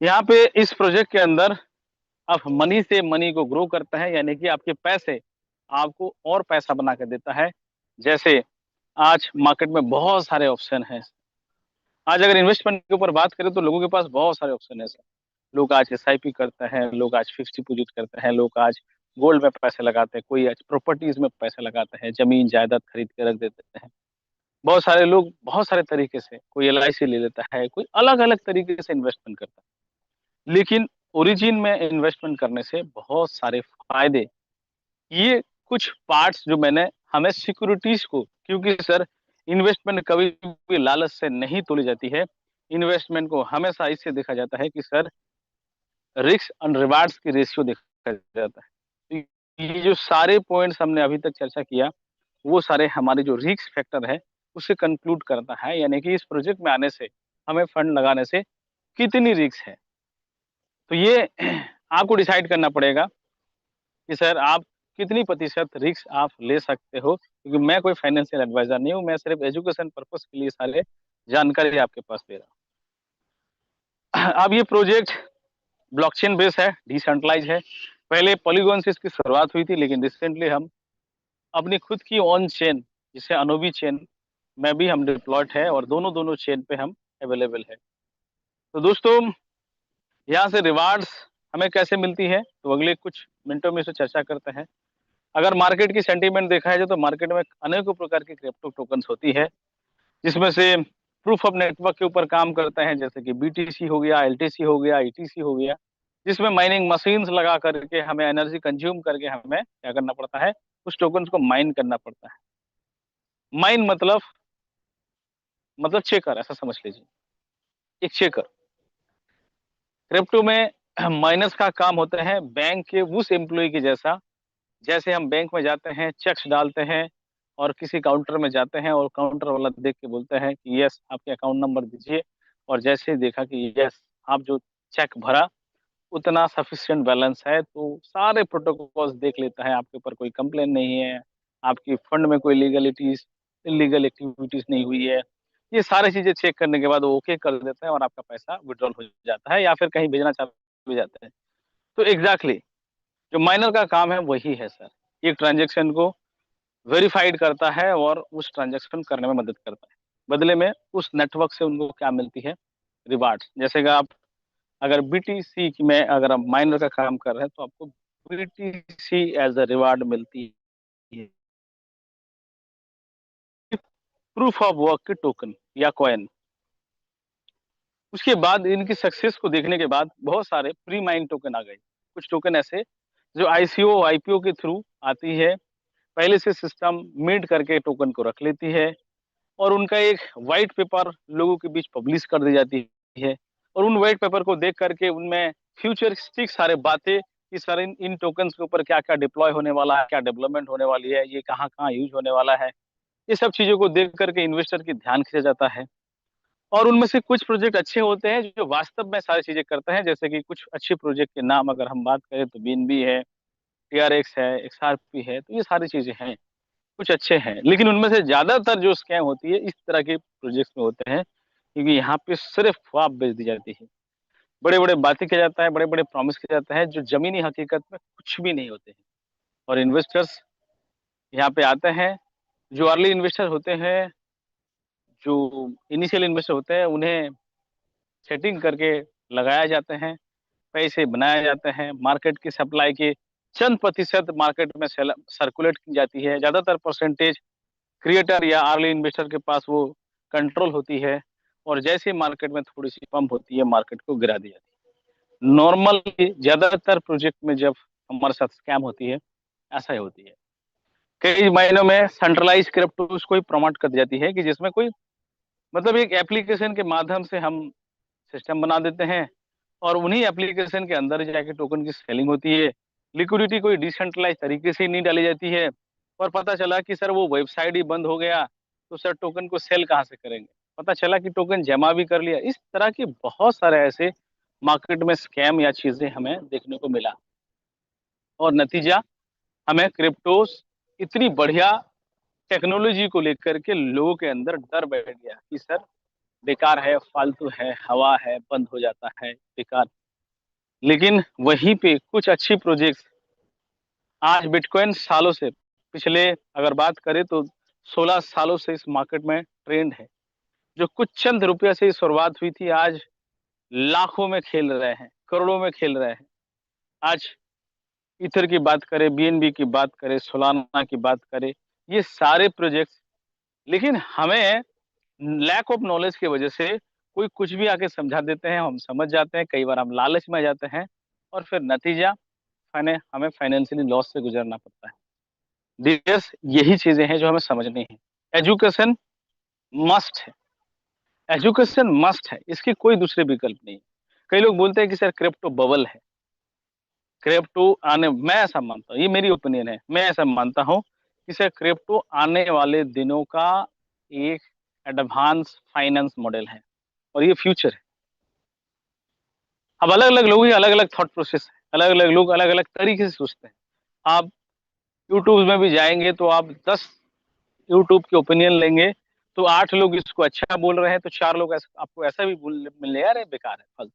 यहाँ पे इस प्रोजेक्ट के अंदर आप मनी से मनी को ग्रो करते हैं, यानी कि आपके पैसे आपको और पैसा बना के देता है। जैसे आज मार्केट में बहुत सारे ऑप्शन हैं। आज अगर इन्वेस्टमेंट के ऊपर बात करें तो लोगों के पास बहुत सारे ऑप्शन है सर। लोग आज एसआईपी करते हैं, लोग आज फिक्स डिपॉजिट करते हैं, लोग आज गोल्ड में पैसे लगाते हैं, कोई आज प्रॉपर्टीज में पैसे लगाते हैं, जमीन जायदाद खरीद के रख देते हैं। बहुत सारे लोग बहुत सारे तरीके से, कोई एलआईसी ले लेता है, कोई अलग अलग तरीके से इन्वेस्टमेंट करता है। लेकिन ओरिजिन में इन्वेस्टमेंट करने से बहुत सारे फायदे, ये कुछ पार्ट्स जो मैंने, हमें सिक्योरिटीज को, क्योंकि सर इन्वेस्टमेंट कभी भी लालच से नहीं तोली जाती है। इन्वेस्टमेंट को हमेशा इससे देखा जाता है कि सर रिस्क एंड रिवार्ड्स की रेशियो देखा जाता है। तो ये जो सारे पॉइंट्स हमने अभी तक चर्चा किया, वो सारे हमारे जो रिस्क फैक्टर है उसे कंक्लूड करता है, यानी कि इस प्रोजेक्ट में आने से, हमें फंड लगाने से कितनी रिस्क है। तो ये आपको डिसाइड करना पड़ेगा कि सर आप कितनी प्रतिशत रिस्क आप ले सकते हो, क्योंकि मैं कोई फाइनेंशियल एडवाइजर नहीं हूँ, मैं सिर्फ एजुकेशन पर्पस के लिए सारे जानकारी आपके पास दे रहा हूँ। अब ये प्रोजेक्ट ब्लॉकचेन बेस है, डिसेंट्रलाइज है। पहले पॉलीगॉन से इसकी शुरुआत हुई थी, लेकिन रिसेंटली हम अपनी खुद की ऑन चेन, जिसे अनोबी चेन में भी हम डिप्लॉयड है, और दोनों दोनों चेन पे हम अवेलेबल है। तो दोस्तों, यहाँ से रिवार्ड्स हमें कैसे मिलती है, तो अगले कुछ मिनटों में इसे चर्चा करते हैं। अगर मार्केट की सेंटीमेंट देखा है तो मार्केट में अनेकों प्रकार की क्रिप्टो टोकन्स होती है, जिसमें से प्रूफ ऑफ नेटवर्क के ऊपर काम करते हैं, जैसे कि बीटीसी हो गया, एलटीसी हो गया, ईटीसी हो गया, जिसमें माइनिंग मशीन्स लगा करके हमें एनर्जी कंज्यूम करके हमें क्या करना पड़ता है, उस टोकन्स को माइन करना पड़ता है। माइन मतलब चेकर, ऐसा समझ लीजिए, एक चेकर। क्रिप्टो में माइनर्स का काम होता है बैंक के उस एम्प्लॉय के जैसा, जैसे हम बैंक में जाते हैं, चेक्स डालते हैं, और किसी काउंटर में जाते हैं और काउंटर वाला देख के बोलते हैं कि यस आपके अकाउंट नंबर दीजिए, और जैसे ही देखा कि यस आप जो चेक भरा उतना सफिशिएंट बैलेंस है, तो सारे प्रोटोकॉल्स देख लेता है, आपके ऊपर कोई कंप्लेन नहीं है, आपकी फंड में कोई लीगलिटीज इलीगल एक्टिविटीज नहीं हुई है, ये सारी चीजें चेक करने के बाद वो ओके कर देता है और आपका पैसा विड्रॉल हो जाता है, या फिर कहीं भेजना चालू हो जाता है। तो एग्जैक्टली जो माइनर का काम है वही है सर, एक ट्रांजेक्शन को वेरीफाइड करता है और उस ट्रांजेक्शन करने में मदद करता है। बदले में उस नेटवर्क से उनको क्या मिलती है, रिवार्ड्स। जैसे कि आप अगर बीटीसी में अगर आप माइनर का काम कर रहे हैं तो आपको बीटीसी एज अ रिवार्ड मिलती है, प्रूफ ऑफ वर्क के टोकन या कॉइन। उसके बाद इनकी सक्सेस को देखने के बाद बहुत सारे प्री माइन टोकन आ गए। कुछ टोकन ऐसे जो आईसीओ आईपीओ के थ्रू आती है, पहले से सिस्टम मिंट करके टोकन को रख लेती है, और उनका एक व्हाइट पेपर लोगों के बीच पब्लिश कर दी जाती है, और उन व्हाइट पेपर को देख करके उनमें फ्यूचरिस्टिक सारे बातें कि सर इन टोकन्स के ऊपर क्या क्या डिप्लॉय होने वाला है, क्या डेवलपमेंट होने वाली है, ये कहाँ कहाँ यूज होने वाला है, ये सब चीजों को देख करके इन्वेस्टर की ध्यान खींचा जाता है। और उनमें से कुछ प्रोजेक्ट अच्छे होते हैं जो वास्तव में सारी चीजें करते हैं, जैसे कि कुछ अच्छे प्रोजेक्ट के नाम अगर हम बात करें तो बीएनबी है, टीआरएक्स है, एक्सआरपी है, तो ये सारी चीजें हैं, कुछ अच्छे हैं। लेकिन उनमें से ज्यादातर जो स्कैम होती है इस तरह के प्रोजेक्ट्स में होते हैं, क्योंकि यहाँ पे सिर्फ ख्वाब बेच दी जाती है, बड़े बड़े बातें किया जाता है, बड़े बड़े प्रॉमिस किया जाता है, जो जमीनी हकीकत में कुछ भी नहीं होते हैं। और इन्वेस्टर्स यहाँ पे आते हैं, जो अर्ली इन्वेस्टर होते हैं, जो इनिशियल इन्वेस्टर होते हैं, उन्हें सेटिंग करके लगाया जाते हैं, पैसे बनाए जाते हैं, मार्केट की सप्लाई के चंद प्रतिशत मार्केट में सर्कुलेट की जाती है, ज्यादातर परसेंटेज क्रिएटर या अर्ली इन्वेस्टर के पास वो कंट्रोल होती है, और जैसे मार्केट में थोड़ी सी पंप होती है मार्केट को गिरा दी जाती है। नॉर्मल ज्यादातर प्रोजेक्ट में जब हमारे साथ स्कैम होती है ऐसा ही होती है। कई महीनों में सेंट्रलाइज क्रिप्टोस को ही प्रमोट कर दी जाती है, कि जिसमें कोई मतलब एक एप्लीकेशन के माध्यम से हम सिस्टम बना देते हैं और उन्हीं एप्लीकेशन के अंदर जाके टोकन की सेलिंग होती है। लिक्विडिटी कोई डिसेंट्रलाइज तरीके से नहीं डाली जाती है। और पता चला कि सर वो वेबसाइट ही बंद हो गया, तो सर टोकन को सेल कहाँ से करेंगे? पता चला कि टोकन जमा भी कर लिया। इस तरह के बहुत सारे ऐसे मार्केट में स्कैम या चीजें हमें देखने को मिला, और नतीजा हमें क्रिप्टोस इतनी बढ़िया टेक्नोलॉजी को लेकर के लोगों के अंदर डर बैठ गया कि सर बेकार है, फालतू है, हवा है, बंद हो जाता है, बेकार। लेकिन वहीं पे कुछ अच्छी प्रोजेक्ट्स आज बिटकॉइन सालों से, पिछले अगर बात करें तो 16 सालों से इस मार्केट में ट्रेंड है। जो कुछ चंद रुपये से शुरुआत हुई थी, आज लाखों में खेल रहे हैं, करोड़ों में खेल रहे हैं। आज इथर की बात करें, बीएनबी की बात करें, सोलाना की बात करें, ये सारे प्रोजेक्ट्स, लेकिन हमें लैक ऑफ नॉलेज की वजह से कोई कुछ भी आके समझा देते हैं, हम समझ जाते हैं, कई बार हम लालच में आ जाते हैं, और फिर नतीजा हमें फाइनेंशियली लॉस से गुजरना पड़ता है। डियर्स, यही चीजें हैं जो हमें समझनी है। एजुकेशन मस्ट है, एजुकेशन मस्ट है, इसकी कोई दूसरे विकल्प नहीं है। कई लोग बोलते हैं कि सर क्रिप्टो बबल है, क्रिप्टो आने, मैं ऐसा मानता हूँ, ये मेरी ओपिनियन है, मैं ऐसा मानता हूँ कि सर क्रिप्टो आने वाले दिनों का एक एडवांस फाइनेंस मॉडल है, और ये फ्यूचर है। अब अलग अलग लोगों की अलग अलग थॉट प्रोसेस है, अलग अलग लोग अलग अलग तरीके से सोचते हैं। आप यूट्यूब में भी जाएंगे तो आप 10 यूट्यूब के ओपिनियन लेंगे, तो 8 लोग इसको अच्छा बोल रहे हैं, तो 4 लोग आपको ऐसा भी मिले, यार ये बेकार है, फालतू।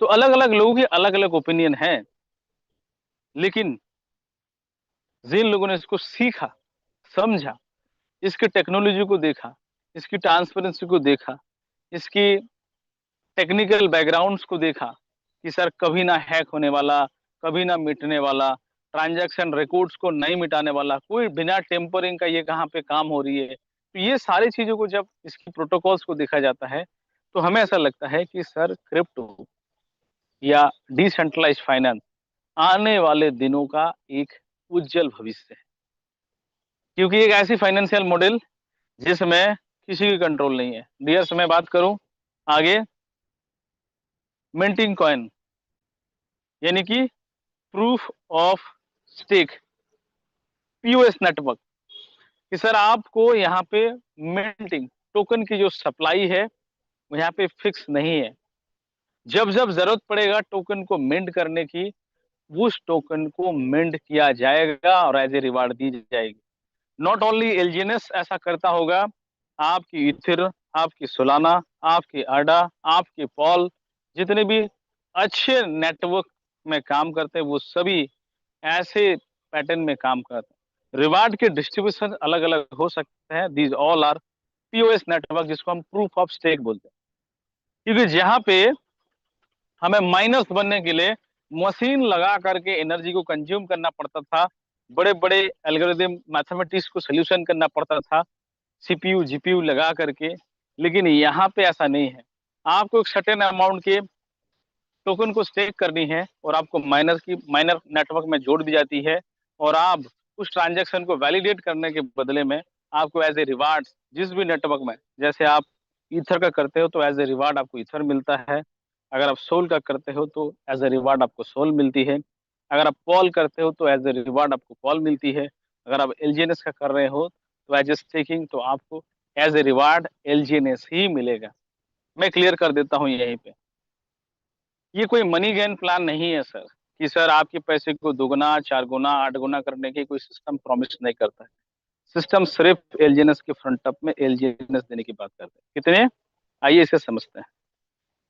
तो अलग अलग लोगों के अलग अलग ओपिनियन है, लेकिन जिन लोगों ने इसको सीखा, समझा, इसकी टेक्नोलॉजी को देखा, इसकी ट्रांसपेरेंसी को देखा, इसकी टेक्निकल बैकग्राउंड्स को देखा कि सर कभी ना हैक होने वाला, कभी ना मिटने वाला, ट्रांजैक्शन रिकॉर्ड्स को नहीं मिटाने वाला, कोई बिना टेम्परिंग का ये कहाँ पे काम हो रही है, तो ये सारी चीजों को जब इसकी प्रोटोकॉल्स को देखा जाता है, तो हमें ऐसा लगता है कि सर क्रिप्टो या डिसेंट्रलाइज फाइनेंस आने वाले दिनों का एक उज्जवल भविष्य है। क्योंकि एक ऐसी फाइनेंशियल मॉडल जिसमें किसी की कंट्रोल नहीं है। डियर्स, मैं बात करूं आगे, मिंटिंग कॉइन यानी कि proof of stake, POS network, कि सर आपको यहाँ पे मिंटिंग टोकन की जो सप्लाई है वो यहाँ पे फिक्स नहीं है। जब जब जरूरत पड़ेगा टोकन को मिंट करने की, उस टोकन को मिंट किया जाएगा और एज ए रिवार्ड दी जाएगी। नॉट ओनली एलजीएनएस ऐसा करता होगा, आपकी इथिर, आपकी सोलाना, आपकी आडा, आपके पॉल, जितने भी अच्छे नेटवर्क में काम करते हैं वो सभी ऐसे पैटर्न में काम करते हैं। रिवार्ड के डिस्ट्रीब्यूशन अलग अलग हो सकते हैं, these all are POS network, जिसको हम प्रूफ ऑफ स्टेक बोलते हैं। क्योंकि जहां पे हमें माइनस बनने के लिए मशीन लगा करके एनर्जी को कंज्यूम करना पड़ता था, बड़े बड़े एल्गोरिथम मैथमेटिक्स को सोल्यूशन करना पड़ता था, सीपीयू जीपीयू लगा करके, लेकिन यहाँ पे ऐसा नहीं है। आपको एक सर्टेन अमाउंट के टोकन को स्टेक करनी है और आपको माइनर नेटवर्क में जोड़ दी जाती है, और आप उस ट्रांजैक्शन को वैलिडेट करने के बदले में आपको एज ए रिवार्ड, जिस भी नेटवर्क में, जैसे आप ईथर का करते हो तो एज ए रिवार्ड आपको ईथर मिलता है, अगर आप सोल का करते हो तो एज ए रिवार्ड आपको सोल मिलती है, अगर आप पॉल करते हो तो एज ए रिवार्ड आपको पॉल मिलती है, अगर आप एलजीएनएस का कर रहे हो तो एज ए स्टेकिंग तो आपको एज ए रिवार्ड एलजीएनएस ही मिलेगा। मैं क्लियर कर देता हूँ यहीं पे, ये कोई मनी गेन प्लान नहीं है सर, कि सर आपके पैसे को दुगना, 4 गुना, 8 गुना करने की कोई सिस्टम प्रॉमिस नहीं करता है। सिस्टम सिर्फ एलजीएनएस के फ्रंट अप में एलजीएनएस देने की बात करते हैं। कितने, आइए इसे समझते हैं।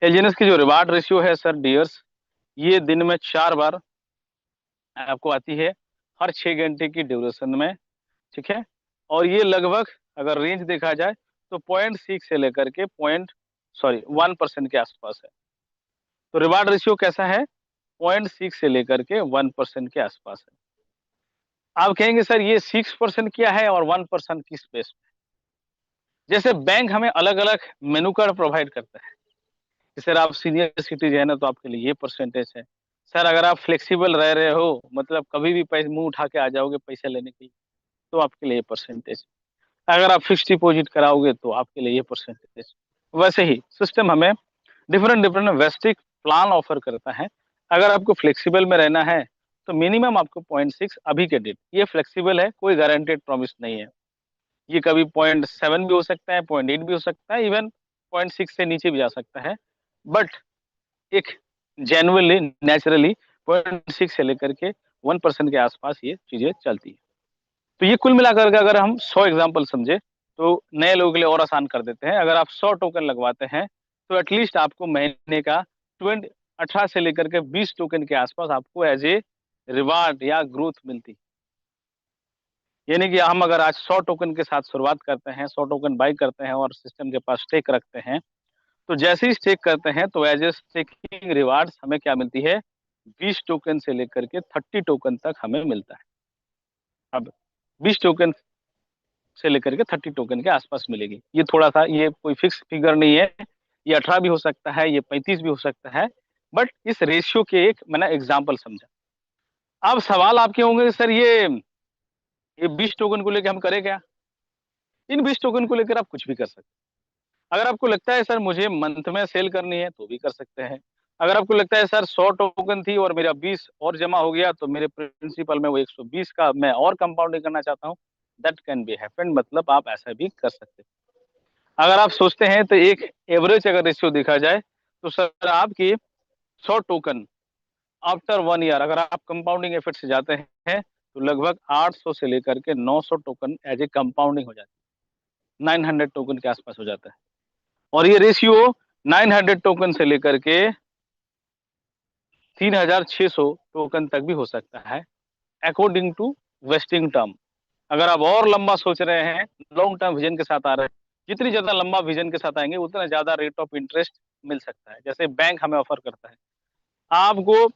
एलजीएनएस की जो रिवार्ड रेशियो है सर डियर्स, ये दिन में 4 बार आपको आती है, हर 6 घंटे की ड्यूरेशन में, ठीक है। और ये लगभग अगर रेंज देखा जाए तो 0.6 से लेकर के 1% के आसपास है। तो रिवार्ड रेशियो कैसा है, 0.6 से लेकर के 1% के आसपास है। आप कहेंगे सर ये 6% क्या है और 1% किस बेस पे? जैसे बैंक हमें अलग अलग मेनू कार्ड प्रोवाइड करता है, सर आप सीनियर सिटीजन है ना तो आपके लिए ये परसेंटेज है, सर अगर आप फ्लेक्सिबल रह रहे हो, मतलब कभी भी पैसे मुंह उठा के आ जाओगे पैसे लेने के लिए, तो आपके लिए ये परसेंटेज, अगर आप फिक्स डिपॉजिट कराओगे तो आपके लिए ये परसेंटेज। वैसे ही सिस्टम हमें डिफरेंट डिफरेंट वेस्टिक प्लान ऑफर करता है। अगर आपको फ्लेक्सिबल में रहना है तो मिनिमम आपको 0.6 अभी के डेट, ये फ्लेक्सिबल है, कोई गारंटेड प्रॉमिस नहीं है। ये कभी 0.7 भी हो सकता है, 0.8 भी हो सकता है, इवन 0.6 से नीचे भी जा सकता है। बट एक जेन्युइनली नेचुरली 0.6 से लेकर के 1% के आसपास ये चीजें चलती है। तो ये कुल मिलाकर के अगर हम 100 एग्जाम्पल समझे तो नए लोगों के लिए और आसान कर देते हैं। अगर आप 100 टोकन लगवाते हैं तो एटलीस्ट आपको महीने का 18 से लेकर के 20 टोकन के आसपास आपको एज ए रिवार्ड या ग्रोथ मिलती। यानी कि हम अगर आज 100 टोकन के साथ शुरुआत करते हैं, 100 टोकन बाई करते हैं और सिस्टम के पास स्टेक रखते हैं, तो जैसे ही स्टेक करते हैं तो एज ए स्टेकिंग रिवार्ड्स हमें क्या मिलती है, 20 टोकन से लेकर के 30 टोकन तक हमें मिलता है। अब 20 टोकन से लेकर के 30 टोकन के आसपास मिलेगी। ये थोड़ा सा, ये कोई फिक्स फिगर नहीं है, ये 18 भी हो सकता है, ये 35 भी हो सकता है, बट इस रेशियो के एक मैंने एग्जाम्पल समझा। अब सवाल आपके होंगे सर ये 20 टोकन को लेकर हम करें क्या? इन 20 टोकन को लेकर आप कुछ भी कर सकते हैं। अगर आपको लगता है सर मुझे मंथ में सेल करनी है तो भी कर सकते हैं। अगर आपको लगता है सर 100 टोकन थी और मेरा 20 और जमा हो गया तो मेरे प्रिंसिपल में वो 120 का मैं और कंपाउंडिंग करना चाहता हूँ, दैट कैन बी हैपन, मतलब आप ऐसा भी कर सकते हैं। अगर आप सोचते हैं तो एक एवरेज अगर रेशियो देखा जाए तो सर आपकी 100 टोकन आफ्टर 1 ईयर अगर आप कंपाउंडिंग एफर्ट से जाते हैं तो लगभग 800 से लेकर के 900 टोकन एज ए कंपाउंडिंग हो जाती है, 900 टोकन के आसपास हो जाता है। और ये रेशियो 900 टोकन से लेकर के 3600 टोकन तक भी हो सकता है अकॉर्डिंग टू वेस्टिंग टर्म। अगर आप और लंबा सोच रहे हैं, लॉन्ग टर्म विजन के साथ आ रहे हैं, जितनी ज्यादा लंबा विजन के साथ आएंगे उतना ज्यादा रेट ऑफ इंटरेस्ट मिल सकता है, जैसे बैंक हमें ऑफर करता है आपको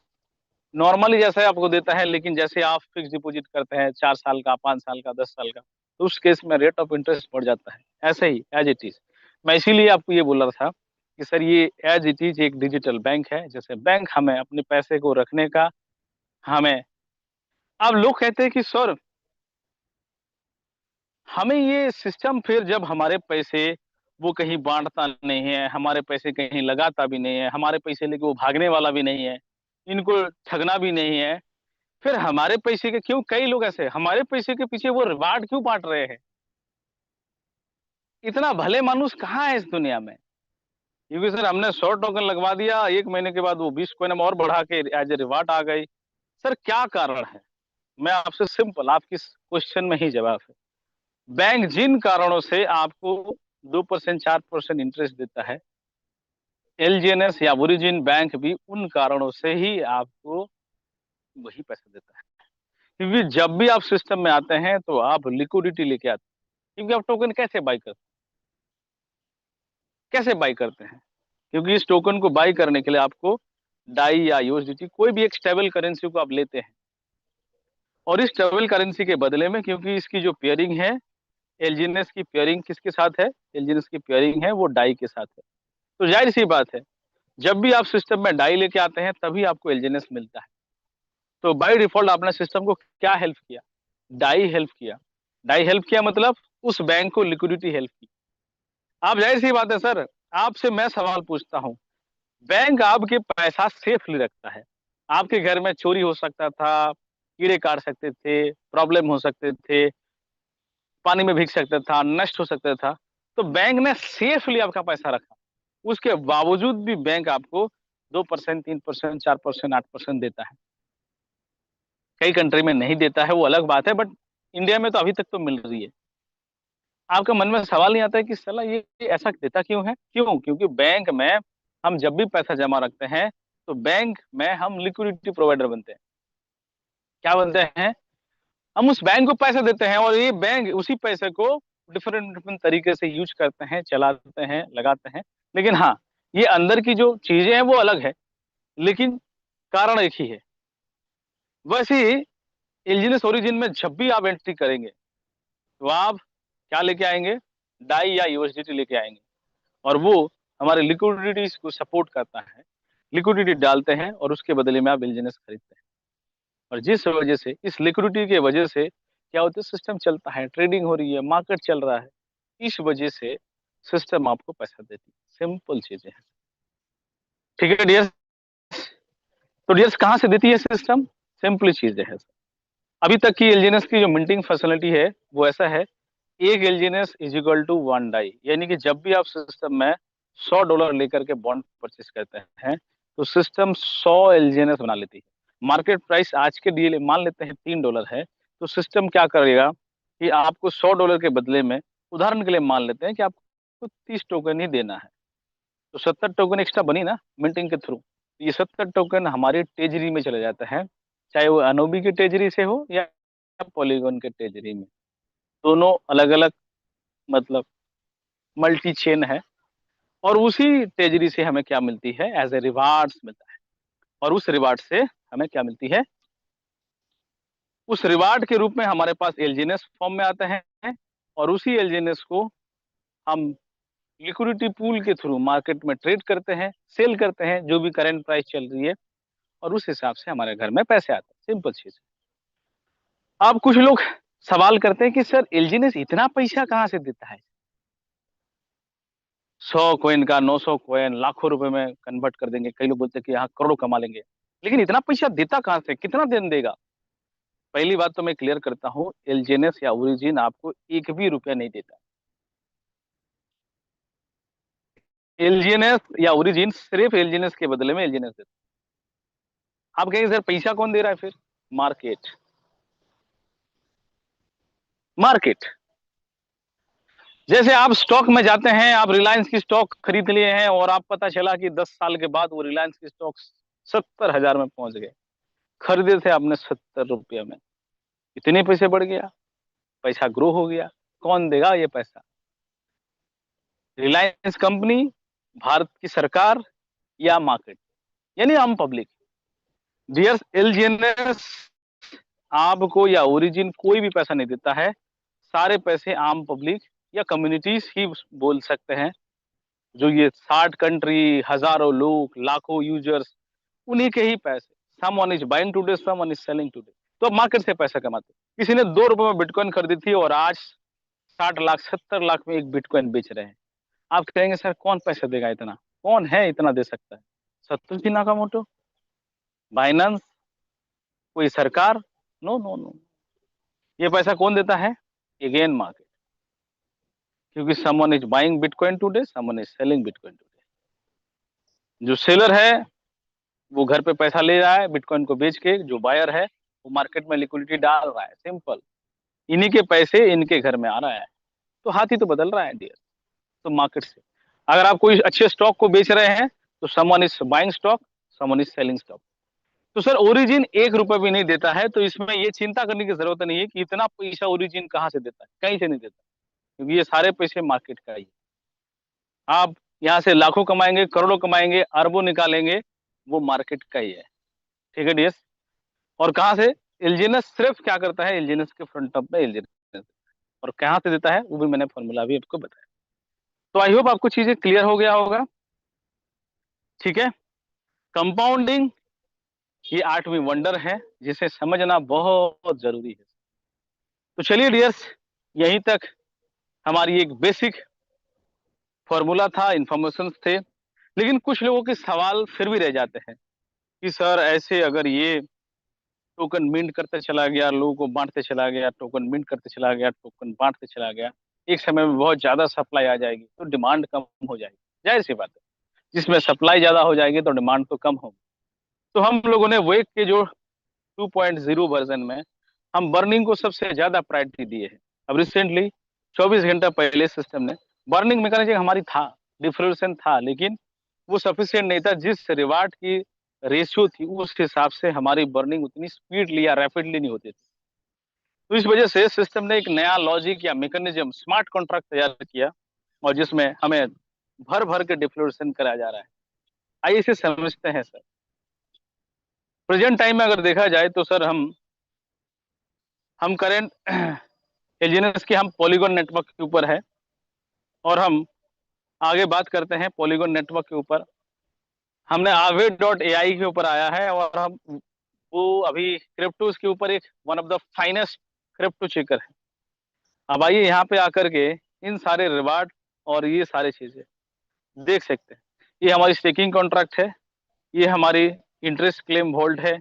नॉर्मली जैसे आपको देता है, लेकिन जैसे आप फिक्स डिपॉजिट करते हैं 4 साल का, 5 साल का, 10 साल का, तो उस केस में रेट ऑफ इंटरेस्ट बढ़ जाता है। ऐसे ही एज इट इज, मैं इसीलिए आपको ये बोल रहा था कि सर ये एज इट इज एक डिजिटल बैंक है। जैसे बैंक हमें अपने पैसे को रखने का हमें, अब लोग कहते हैं कि सर हमें ये सिस्टम, फिर जब हमारे पैसे वो कहीं बांटता नहीं है, हमारे पैसे कहीं लगाता भी नहीं है, हमारे पैसे लेके वो भागने वाला भी नहीं है, इनको ठगना भी नहीं है, फिर हमारे पैसे के क्यों, कई लोग ऐसे हमारे पैसे के पीछे वो रिवार्ड क्यों बांट रहे हैं? इतना भले मानुस कहाँ है इस दुनिया में? क्योंकि सर हमने 100 टोकन लगवा दिया, 1 महीने के बाद वो 20 कोइन हम और बढ़ा के एज ए रिवार्ड आ गई। सर क्या कारण है? मैं आपसे सिंपल, आपकी क्वेश्चन में ही जवाब है। बैंक जिन कारणों से आपको 2% 4% इंटरेस्ट देता है, एलजीएनएस या ओरिजिन बैंक भी उन कारणों से ही आपको वही पैसा देता है। क्योंकि जब भी आप सिस्टम में आते हैं तो आप लिक्विडिटी लेके आते हैं। क्योंकि आप टोकन कैसे बाई करते हैं? कैसे बाई करते हैं? क्योंकि इस टोकन को बाई करने के लिए आपको डाई या यूएसडीटी कोई भी एक स्टेबल करेंसी को आप लेते हैं, और इस स्टेबल करेंसी के बदले में, क्योंकि इसकी जो पेयरिंग है, एलजीएनएस की पेयरिंग किसके साथ है? एलजीएनएस की पेयरिंग है वो डाई के साथ है। तो जाहिर सी बात है, जब भी आप सिस्टम में डाई लेके आते हैं तभी आपको एलजीएनएस मिलता है। तो बाय डिफॉल्ट आपने सिस्टम को क्या हेल्प किया? डाई हेल्प किया। डाई हेल्प किया मतलब उस बैंक को लिक्विडिटी हेल्प की। आप, जाहिर सी बात है सर, आपसे मैं सवाल पूछता हूँ, बैंक आपके पैसा सेफली रखता है। आपके घर में चोरी हो सकता था, कीड़े काट सकते थे, प्रॉब्लम हो सकते थे, पानी में भीग सकता था, नष्ट हो सकता था, तो बैंक ने सेफली आपका पैसा रखा। उसके बावजूद भी बैंक आपको 2%, 3%, 4%, 8% देता है। कई कंट्री में नहीं देता है, वो अलग बात है, बट इंडिया में तो अभी तक तो मिल रही है। आपका मन में सवाल नहीं आता है कि साला ये ऐसा देता क्यों है? क्यों? क्योंकि बैंक में हम जब भी पैसा जमा रखते हैं तो बैंक में हम लिक्विडिटी प्रोवाइडर बनते हैं। क्या बनते हैं? हम उस बैंक को पैसा देते हैं और ये बैंक उसी पैसे को डिफरेंट डिफरेंट तरीके से यूज करते हैं, चलाते हैं, लगाते हैं। लेकिन हाँ, ये अंदर की जो चीजें हैं वो अलग है, लेकिन कारण एक ही है। वैसे ही एलजीएनएस ओरिजिन में जब भी आप एंट्री करेंगे तो आप क्या लेके आएंगे? डाई या यूएसडीटी लेके आएंगे, और वो हमारे लिक्विडिटी को सपोर्ट करता है। लिक्विडिटी डालते हैं और उसके बदले में आप एलजीएनएस खरीदते हैं। और जिस वजह से, इस लिक्विडिटी के वजह से क्या होता है, सिस्टम चलता है, ट्रेडिंग हो रही है, मार्केट चल रहा है, इस वजह से सिस्टम आपको पैसा देती है। सिंपल चीजें हैं, ठीक है डियर। तो डियर कहाँ से देती है सिस्टम? सिंपल चीजें है। अभी तक की एलजीएनएस की जो मिंटिंग फैसिलिटी है वो ऐसा है, एक LGNS is equal to 1 DAI, यानी कि जब भी आप सिस्टम में $100 लेकर के बॉन्ड परचेस करते हैं तो सिस्टम 100 एलजीएनएस बना लेती है। मार्केट प्राइस आज के लिए मान लेते हैं $3 है, तो सिस्टम क्या करेगा कि आपको $100 के बदले में, उदाहरण के लिए मान लेते हैं कि आपको 30 टोकन ही देना है, तो 70 टोकन एक्स्ट्रा बनी ना मिंटिंग के थ्रू। ये 70 टोकन हमारी ट्रेजरी में चले जाते हैं, चाहे वो अनोबी की ट्रेजरी से हो या पॉलीगॉन के ट्रेजरी में, दोनों अलग अलग मतलब मल्टी चेन है। और उसी ट्रेजरी से हमें क्या मिलती है, एज ए रिवार्ड्स मिलता है। और उस रिवार्ड से हमें क्या मिलती है, उस रिवार्ड के रूप में हमारे पास एलजीएनएस फॉर्म में आते हैं, और उसी एलजीएनएस को हम लिक्विडिटी पूल के थ्रू मार्केट में ट्रेड करते हैं, सेल करते हैं, जो भी करंट प्राइस चल रही है, और उस हिसाब से हमारे घर में पैसे आते हैं। सिंपल चीज। अब कुछ लोग सवाल करते हैं कि सर एलजीएनएस इतना पैसा कहाँ से देता है, 100 कॉइन का 900 कॉइन लाखों रुपए में कन्वर्ट कर देंगे, कई लोग बोलते हैं कि यहाँ करोड़ों कमा लेंगे, लेकिन इतना पैसा देता कहाँ से, कितना दिन देगा? पहली बात तो मैं क्लियर करता हूँ, एलजीएनएस या ओरिजिन आपको एक भी रुपया नहीं देता। एलजीएनएस या ओरिजिन सिर्फ एलजीएनएस के बदले में एलजीएनएस देता है। आप कहेंगे सर पैसा कौन दे रहा है फिर? मार्केट। मार्केट जैसे आप स्टॉक में जाते हैं, आप रिलायंस की स्टॉक खरीद लिए हैं और आप पता चला कि 10 साल के बाद वो रिलायंस की स्टॉक 70,000 में पहुंच गए, खरीदे थे आपने 70 रुपये में, इतने पैसे बढ़ गया, पैसा ग्रो हो गया, कौन देगा ये पैसा? रिलायंस कंपनी, भारत की सरकार, या मार्केट, यानी आम पब्लिक। डियर एलजीएनएस आपको या ओरिजिन कोई भी पैसा नहीं देता है, सारे पैसे आम पब्लिक या कम्युनिटीज ही बोल सकते हैं, जो ये 60 कंट्री, हजारों लोग, लाखों यूजर्स, उन्हीं के ही पैसे। Someone is buying today, someone is selling today. तो अब मार्केट से पैसा कमाते। किसी ने 2 रुपए में बिटकॉइन खरीदी थी और आज 60 लाख 70 लाख में एक बिटकॉइन बेच रहे हैं। आप कहेंगे सर कौन पैसा देगा इतना, कौन है इतना दे सकता है? सतोशी नाकामोटो, बाइनेंस, कोई सरकार? No no no. ये पैसा कौन देता है? अगेन मार्केट, क्योंकि someone is buying bitcoin today, someone is selling bitcoin today. जो सेलर है वो घर पे पैसा ले रहा है बिटकॉइन को बेच के, जो बायर है वो मार्केट में लिक्विडिटी डाल रहा है। सिंपल, इन्हीं के पैसे इनके घर में आ रहा है, तो हाथ ही तो बदल रहा है डियर। तो मार्केट से अगर आप कोई अच्छे स्टॉक को बेच रहे हैं तो someone is buying stock, someone is selling stock. तो सर ओरिजिन 1 रुपए भी नहीं देता है, तो इसमें ये चिंता करने की जरूरत नहीं है कि इतना पैसा ओरिजिन कहाँ से देता है, कहीं से नहीं देता, क्योंकि ये सारे पैसे मार्केट का ही है। आप यहाँ से लाखों कमाएंगे, करोड़ों कमाएंगे, अरबों निकालेंगे, वो मार्केट का ही है। ठीक है डियर। और कहाँ से? एलजीएनएस सिर्फ क्या करता है, एलजीएनएस के फ्रंट ऑफ में एलजीएनएस, और कहाँ से देता है वो भी मैंने फॉर्मूला भी आपको बताया। तो आई होप आपको चीजें क्लियर हो गया होगा। ठीक है। कंपाउंडिंग ये 8वीं वंडर है, जिसे समझना बहुत जरूरी है। तो चलिए डियर्स, यहीं तक हमारी एक बेसिक फॉर्मूला था, इंफॉर्मेशन थे। लेकिन कुछ लोगों के सवाल फिर भी रह जाते हैं कि सर ऐसे अगर ये टोकन मिंट करते चला गया, लोगों को बांटते चला गया, टोकन मिंट करते चला गया, टोकन बांटते चला गया, एक समय में बहुत ज्यादा सप्लाई आ जाएगी तो डिमांड कम हो जाएगी। जाहिर सी बात है, जिसमें सप्लाई ज्यादा हो जाएगी तो डिमांड तो कम होगी। तो हम लोगों ने वेक के जो 2.0 वर्जन में हम बर्निंग को सबसे ज्यादा प्रायोरिटी दिए है। अब रिसेंटली 24 घंटा पहले सिस्टम ने बर्निंग मैकेनिज्म हमारी था, डिफ्यूजन था, लेकिन वो सफिशिएंट नहीं था। जिस रिवार्ड की रेशियो थी उस हिसाब से हमारी बर्निंग उतनी स्पीडली या रैपिडली नहीं होती थी। तो इस वजह से सिस्टम ने एक नया लॉजिक या मैकेनिज्म, स्मार्ट कॉन्ट्रैक्ट तैयार किया, और जिसमें हमें भर भर के डिफ्यूजन कराया जा रहा है। आइए इसे समझते हैं सर। प्रेजेंट टाइम में अगर देखा जाए तो सर हम करेंट एलजीएनएस के हम पॉलीगॉन नेटवर्क के ऊपर है, और हम आगे बात करते हैं पॉलीगॉन नेटवर्क के ऊपर। हमने aave.ai के ऊपर आया है, और हम वो अभी क्रिप्टोस के ऊपर एक one of the finest crypto checker है। अब आइए यहाँ पे आकर के इन सारे रिवार्ड और ये सारे चीजें देख सकते हैं। ये हमारी स्टेकिंग कॉन्ट्रैक्ट है, ये हमारी इंटरेस्ट क्लेम वॉल्ट है,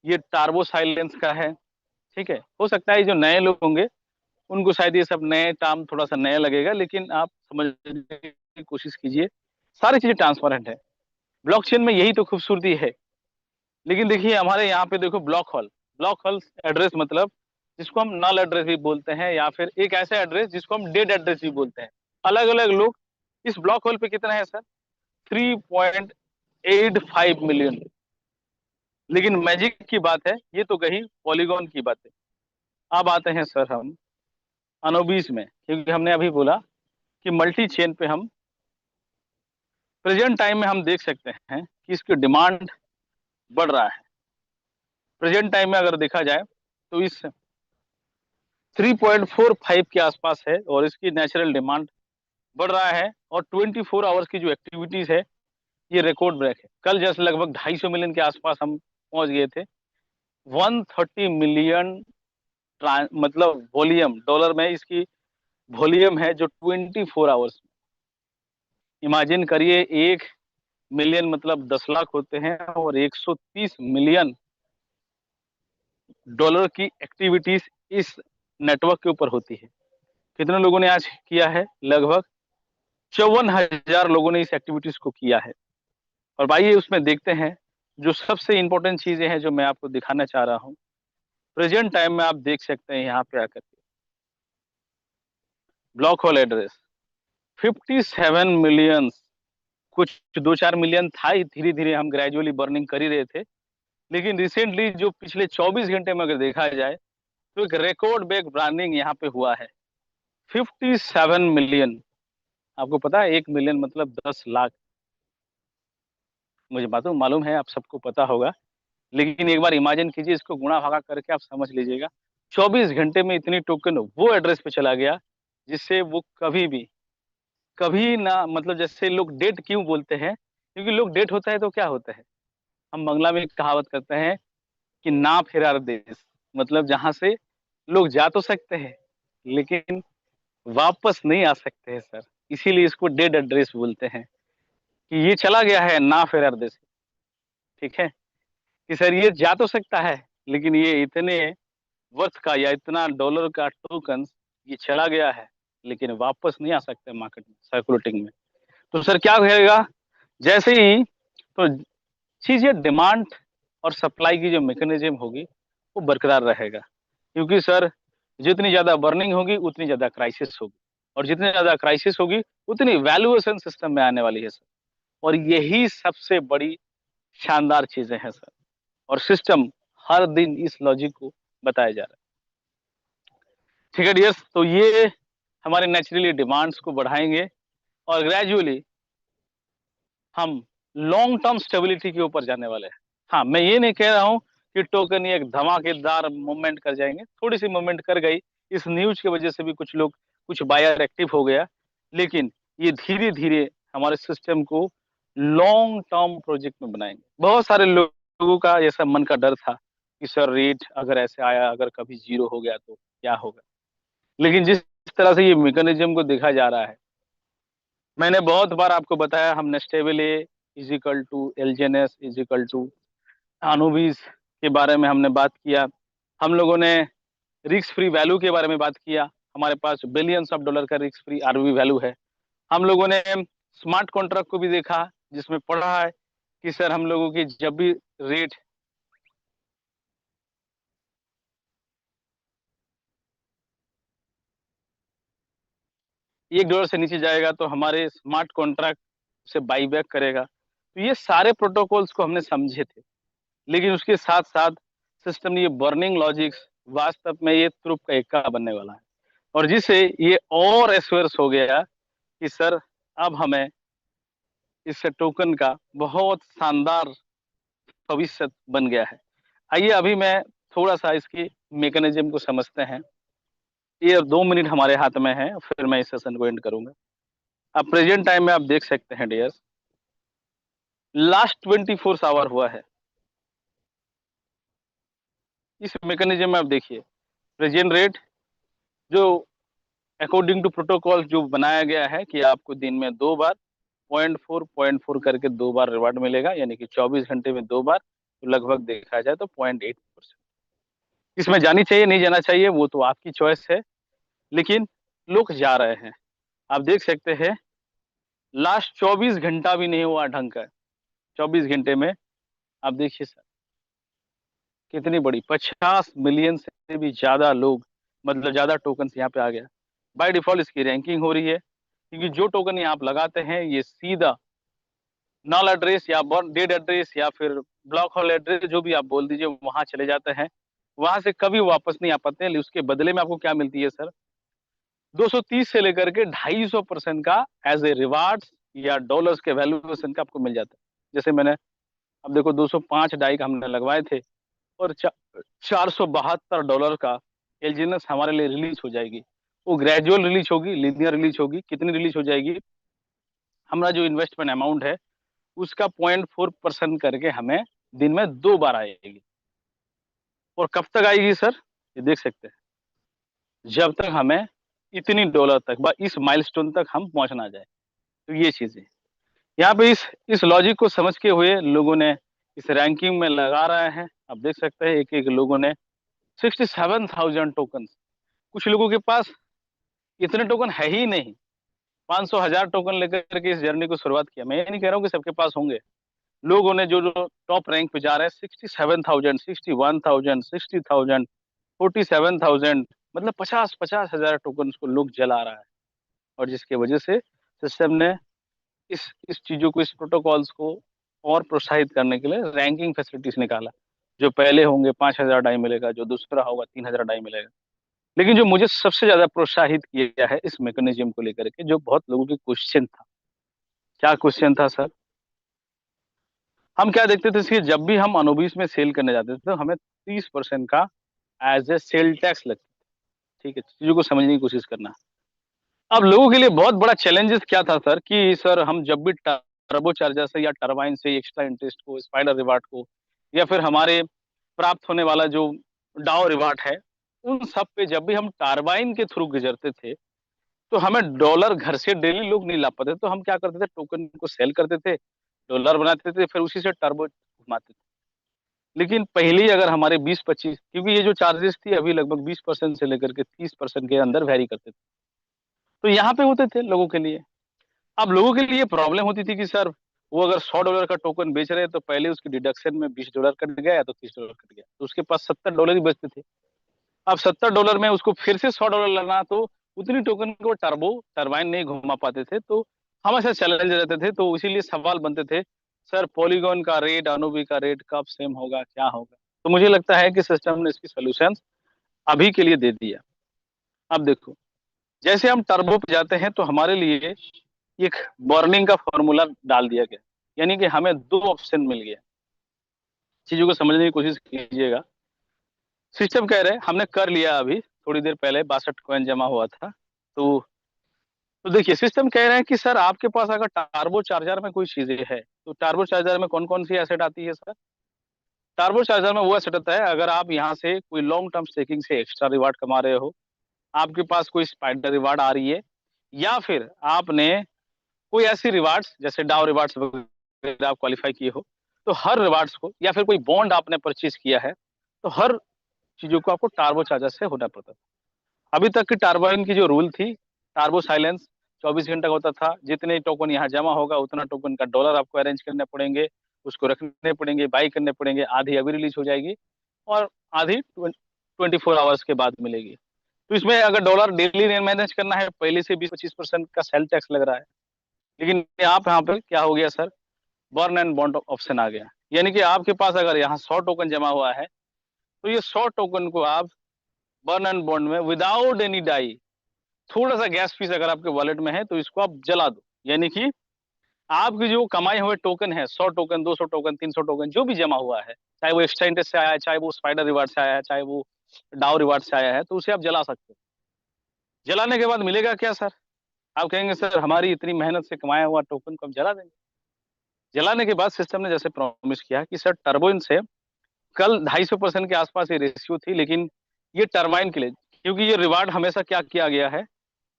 ये टार्बो साइलेंस का है। ठीक है, हो सकता है जो नए लोग होंगे उनको शायद ये सब नए टर्म थोड़ा सा नया लगेगा, लेकिन आप समझने की कोशिश कीजिए, सारी चीजें ट्रांसपेरेंट है। ब्लॉकचेन में यही तो खूबसूरती है। लेकिन देखिए हमारे यहाँ पे देखो ब्लॉक होल एड्रेस मतलब जिसको हम नल एड्रेस भी बोलते हैं, या फिर एक ऐसा एड्रेस जिसको हम डेड एड्रेस भी बोलते हैं। अलग अलग लोग इस ब्लॉक होल पे कितना है सर? 3.85 मिलियन। लेकिन मैजिक की बात है, ये तो कही पॉलीगॉन की बात है। अब आते हैं सर हम अनोबिस में, क्योंकि हमने अभी बोला कि मल्टी चेन पे हम प्रेजेंट टाइम में हम देख सकते हैं कि इसकी डिमांड बढ़ रहा है। प्रेजेंट टाइम में अगर देखा जाए तो इस 3.45 के आसपास है और इसकी नेचुरल डिमांड बढ़ रहा है। और 24 आवर्स की जो एक्टिविटीज है ये रिकॉर्ड ब्रेक है। कल जैसे लगभग 250 मिलियन के आसपास हम पहुंच गए थे। 130 मिलियन मतलब वॉल्यूम डॉलर में इसकी वॉल्यूम है जो 24 आवर्स। इमेजिन करिए 1 मिलियन मतलब 10 लाख होते हैं और 130 मिलियन डॉलर की एक्टिविटीज इस नेटवर्क के ऊपर होती है। कितने लोगों ने आज किया है? लगभग 54,000 लोगों ने इस एक्टिविटीज को किया है। और भाई उसमें देखते हैं जो सबसे इंपॉर्टेंट चीजें हैं जो मैं आपको दिखाना चाह रहा हूं। प्रेजेंट टाइम में आप देख सकते हैं यहाँ पे आकर के ब्लॉक होल एड्रेस 57 मिलियन, कुछ 2-4 मिलियन था ही, धीरे धीरे हम ग्रेजुअली बर्निंग कर ही रहे थे। लेकिन रिसेंटली जो पिछले 24 घंटे में अगर देखा जाए तो एक रिकॉर्ड ब्रेक ब्रांडिंग यहाँ पे हुआ है। 57 मिलियन। आपको पता है 1 मिलियन मतलब 10 लाख। मुझे बात मालूम है आप सबको पता होगा, लेकिन एक बार इमेजिन कीजिए, इसको गुणा भागा करके आप समझ लीजिएगा। 24 घंटे में इतनी टोकन वो एड्रेस पे चला गया जिससे वो कभी भी कभी ना, मतलब जैसे लोग डेट क्यों बोलते हैं, क्योंकि लोग डेट होता है तो क्या होता है, हम बंगला में एक कहावत करते हैं कि ना फेरार देश, मतलब जहां से लोग जा तो सकते हैं लेकिन वापस नहीं आ सकते हैं सर। इसीलिए इसको डेड एड्रेस बोलते हैं कि ये चला गया है ना फेरार देश। ठीक है कि सर ये जा तो सकता है लेकिन ये इतने वर्थ का या इतना डॉलर का टोकन ये चला गया है, लेकिन वापस नहीं आ सकते मार्केट में सर्कुलेटिंग में। तो सर क्या होगा, जैसे ही तो चीजें डिमांड और सप्लाई की जो मैकेनिज्म होगी वो बरकरार रहेगा। क्योंकि सर जितनी ज्यादा बर्निंग होगी उतनी ज्यादा क्राइसिस होगी, और जितनी ज्यादा क्राइसिस होगी उतनी वैल्यूएशन सिस्टम में आने वाली है सर। और यही सबसे बड़ी शानदार चीजें हैं सर, और सिस्टम हर दिन इस लॉजिक को बताया जा रहा है। ठीक है डियर्स, तो ये हमारे नेचुरली डिमांड्स को बढ़ाएंगे और ग्रेजुअली हम लॉन्ग टर्म स्टेबिलिटी के ऊपर जाने वाले हैं। हाँ, मैं ये नहीं कह रहा हूँ कि टोकन ये एक धमाकेदार मूवमेंट कर जाएंगे, थोड़ी सी मूवमेंट कर गई, इस न्यूज की वजह से भी कुछ लोग, कुछ बायर एक्टिव हो गया, लेकिन ये धीरे धीरे हमारे सिस्टम को लॉन्ग टर्म प्रोजेक्ट में बनाएंगे। बहुत सारे लोगों का ऐसा मन का डर था कि सर रेट अगर ऐसे आया, अगर कभी जीरो हो गया तो क्या होगा। लेकिन जिस तरह से ये मैकेनिज्म को देखा जा रहा है, मैंने बहुत बार आपको बताया, हमने stable A is equal to एलजेनएस इज इक्वल टू अनुबीज के बारे में हमने बात किया। हम लोगों ने रिस्क फ्री वैल्यू के बारे में बात किया, हमारे पास बिलियंस ऑफ डॉलर का रिस्क फ्री आरवी वैल्यू है। हम लोगों ने स्मार्ट कॉन्ट्रैक्ट को भी देखा, जिसमें पढ़ा है कि सर हम लोगों की जब भी रेट $1 से नीचे जाएगा तो हमारे स्मार्ट कॉन्ट्रैक्ट से बाई बैक करेगा। तो ये सारे प्रोटोकॉल्स को हमने समझे थे, लेकिन उसके साथ साथ सिस्टम ने ये बर्निंग लॉजिक्स वास्तव में ये ट्रुप का इक्का बनने वाला है, और जिससे ये और एश्योर्स हो गया कि सर अब हमें इस टोकन का बहुत शानदार भविष्य बन गया है। आइए अभी मैं थोड़ा सा इसकी मैकेनिज्म को समझते हैं। ये 2 मिनट हमारे हाथ में है, फिर मैं इस सेशन को एंड करूंगा। अब प्रेजेंट टाइम में आप देख सकते हैं डियर्स, लास्ट 24 आवर हुआ है। इस मैकेनिज्म में आप देखिए प्रेजेंट रेट जो अकॉर्डिंग टू प्रोटोकॉल जो बनाया गया है कि आपको दिन में 2 बार 0.4 करके 2 बार रिवार्ड मिलेगा, यानी कि 24 घंटे में 2 बार, तो लगभग देखा जाए तो 0.8%। इसमें जानी चाहिए नहीं जाना चाहिए वो तो आपकी चॉइस है, लेकिन लोग जा रहे हैं। आप देख सकते हैं लास्ट 24 घंटा भी नहीं हुआ ढंग का, 24 घंटे में आप देखिए सर कितनी बड़ी 50 मिलियन से भी ज्यादा लोग, मतलब ज्यादा टोकन यहाँ पे आ गया। बाय डिफॉल्ट इसकी रैंकिंग हो रही है, क्योंकि जो टोकन यहाँ आप लगाते हैं ये सीधा नल एड्रेस या डेड एड्रेस या फिर ब्लॉक होल एड्रेस जो भी आप बोल दीजिए वहां चले जाते हैं, वहां से कभी वापस नहीं आ पाते हैं। उसके बदले में आपको क्या मिलती है सर, 230 से लेकर के 250% का एज ए रिवार्ड या डॉलर्स के वैल्यूएशन का आपको मिल जाता है। जैसे मैंने अब देखो 205 डाई का हमने लगवाए थे और $472 का एलजीएनएस हमारे लिए रिलीज हो जाएगी। वो ग्रेजुअल रिलीज होगी, लीनियर रिलीज होगी। कितनी रिलीज हो जाएगी, हमारा जो इन्वेस्टमेंट अमाउंट है उसका 0.4% करके हमें दिन में 2 बार आएगी। और कब तक आएगी सर, ये देख सकते हैं जब तक हमें इतनी डॉलर तक इस माइलस्टोन तक हम पहुंच ना जाए। तो ये चीजें यहाँ पे इस लॉजिक को समझ के हुए लोगों ने इस रैंकिंग में लगा रहे हैं। आप देख सकते हैं एक एक लोगों ने 67,000 टोकन, कुछ लोगों के पास इतने टोकन है ही नहीं, 500,000 टोकन लेकर के इस जर्नी को शुरुआत किया। मैं ये नहीं कह रहा हूँ कि सबके पास होंगे, लोगों ने जो जो टॉप रैंक पे जा रहे हैं 67,000, 61,000, 60,000, 47,000, मतलब 50,000 टोकन को लोग जला रहा है। और जिसके वजह से सिस्टम ने इस चीजों को, इस प्रोटोकॉल्स को और प्रोत्साहित करने के लिए रैंकिंग फैसिलिटीज निकाला। जो पहले होंगे 5,000 डाई मिलेगा, जो दूसरा होगा 3,000 डाई मिलेगा। लेकिन जो मुझे सबसे ज्यादा प्रोत्साहित किया है इस मैकेनिज्म को लेकर के, जो बहुत लोगों के क्वेश्चन था, क्या क्वेश्चन था सर, हम क्या देखते थे कि जब भी हम अनुबीस में सेल करने जाते थे तो हमें 30% का एज ए सेल टैक्स लगता था। ठीक है, चीजों को समझने की कोशिश करना। अब लोगों के लिए बहुत बड़ा चैलेंजेस क्या था सर, कि सर हम जब भी टर्बो चार्जर से या टरबाइन से एक्स्ट्रा इंटरेस्ट को, स्पाइडर रिवार्ड को, या फिर हमारे प्राप्त होने वाला जो डाउ रिवार्ड है, उन सब पे जब भी हम टरबाइन के थ्रू गुजरते थे तो हमें डॉलर घर से डेली लोग नहीं ला पाते। तो हम क्या करते थे, टोकन को सेल करते थे, डॉलर बनाते थे, फिर उसी से टर्बो घुमाते थे। लेकिन पहले ही अगर हमारे 20-25, क्योंकि ये जो चार्जेस थी अभी लगभग 20% से लेकर के 30% के अंदर वेरी करते थे, तो यहाँ पे होते थे लोगों के लिए। अब लोगों के लिए प्रॉब्लम होती थी कि सर वो अगर $100 का टोकन बेच रहे हैं तो पहले उसकी डिडक्शन में $20 कट गया या तो $30 कट गया, तो उसके पास $70 ही बचते थे। अब $70 में उसको फिर से $100 लेना, तो उतनी टोकन को टरबाइन नहीं घुमा पाते थे। तो हमेशा चैलेंज रहते थे। तो इसीलिए सवाल बनते थे, सर पॉलीगॉन का रेट, अनुबी का रेट कब सेम होगा, क्या होगा। तो मुझे लगता है कि सिस्टम ने इसकी सोल्यूशन अभी के लिए दे दिया। अब देखो, जैसे हम टर्बो पे जाते हैं तो हमारे लिए एक बर्निंग का फॉर्मूला डाल दिया गया, यानी कि हमें 2 ऑप्शन मिल गया। चीजों को समझने की कोशिश कीजिएगा। सिस्टम कह रहे हैं हमने कर लिया, अभी थोड़ी देर पहले 62 कॉइन जमा हुआ था। तो देखिए सिस्टम कह रहे हैं कि सर आपके पास अगर टार्बो चार्जर में कोई चीजें है, तो टार्बो चार्जर में कौन कौन सी एसेट आती है सर। टार्बो चार्जर में वो एसेट आता है, अगर आप यहाँ से कोई लॉन्ग टर्म स्टेकिंग से एक्स्ट्रा रिवार्ड कमा रहे हो, आपके पास कोई स्पाइडर रिवार्ड आ रही है, या फिर आपने कोई ऐसी रिवार्ड्स जैसे डाउ रिवार्ड्स वगैरह आप क्वालिफाई किए हो, तो हर रिवार्ड्स को, या फिर कोई बॉन्ड आपने परचेज किया है, तो हर चीजों को आपको टार्बो चार्जर से होना पड़ता था। अभी तक की टार्बोइन की जो रूल थी, टार्बो साइलेंस 24 घंटा का होता था। जितने टोकन यहाँ जमा होगा उतना टोकन का डॉलर आपको अरेंज करने पड़ेंगे, उसको रखने पड़ेंगे, बाई करने पड़ेंगे। आधी अभी रिलीज हो जाएगी और आधी 24 आवर्स के बाद मिलेगी। तो इसमें अगर डॉलर डेली मैनेज करना है, पहले से 20-25% का सेल टैक्स लग रहा है। लेकिन आप यहाँ पे क्या हो गया sir, burn and bond option आ गया, यानी कि आपके पास अगर यहाँ 100 टोकन जमा हुआ है, तो ये 100 टोकन को आप बर्न एंड बॉन्ड में विदाउट एनी डाई, थोड़ा सा गैस फीस अगर आपके वॉलेट में है तो इसको आप जला दो। यानी कि आपकी जो कमाए हुए टोकन है, 100 टोकन, 200 टोकन, 300 टोकन जो भी जमा हुआ है, चाहे वो एक्स्ट्रा इंटरेस्ट से आया है, चाहे वो स्पाइडर रिवार्ड से आया है, चाहे वो डाउ रिवार्ड से आया है, तो उसे आप जला सकते हो। जलाने के बाद मिलेगा क्या सर, आप कहेंगे सर हमारी इतनी मेहनत से कमाया हुआ टोकन को हम जला देंगे। जलाने के बाद सिस्टम ने जैसे प्रॉमिस किया कि सर टर्बोइन से कल 250% के आसपास ये रेशियो थी, लेकिन ये टरबाइन के लिए, क्योंकि ये रिवार्ड हमेशा क्या किया गया है,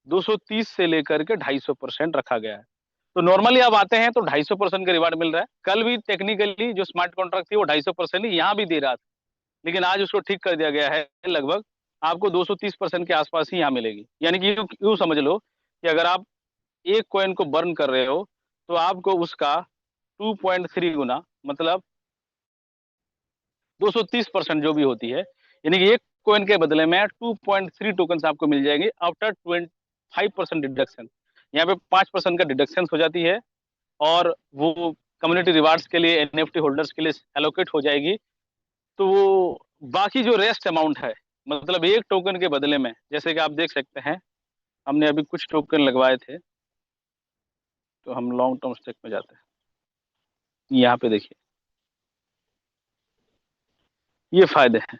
230 से लेकर के 250% रखा गया है। तो नॉर्मली आप आते हैं तो 250% का रिवार्ड मिल रहा है। कल भी टेक्निकली जो स्मार्ट कॉन्ट्रैक्ट थी वो 250% ही यहाँ भी दे रहा था, लेकिन आज उसको ठीक कर दिया गया है, लगभग आपको 230% के आसपास ही यहाँ मिलेगी। यानी कि यूं समझ लो कि अगर आप एक कॉइन को बर्न कर रहे हो तो आपको उसका 2.3 गुना, मतलब 230% जो भी होती है, यानी कि एक कॉइन के बदले में 2.3 टोकन आपको मिल जाएंगे आफ्टर 25% डिडक्शन। यहाँ पे 5% का डिडक्शन हो जाती है और वो कम्युनिटी रिवार्ड्स के लिए, एनएफटी होल्डर्स के लिए एलोकेट हो जाएगी। तो वो बाकी जो रेस्ट अमाउंट है, मतलब एक टोकन के बदले में, जैसे कि आप देख सकते हैं हमने अभी कुछ टोकन लगवाए थे, तो हम लॉन्ग टर्म स्टेक में जाते हैं। यहाँ पे देखिए ये फायदे हैं।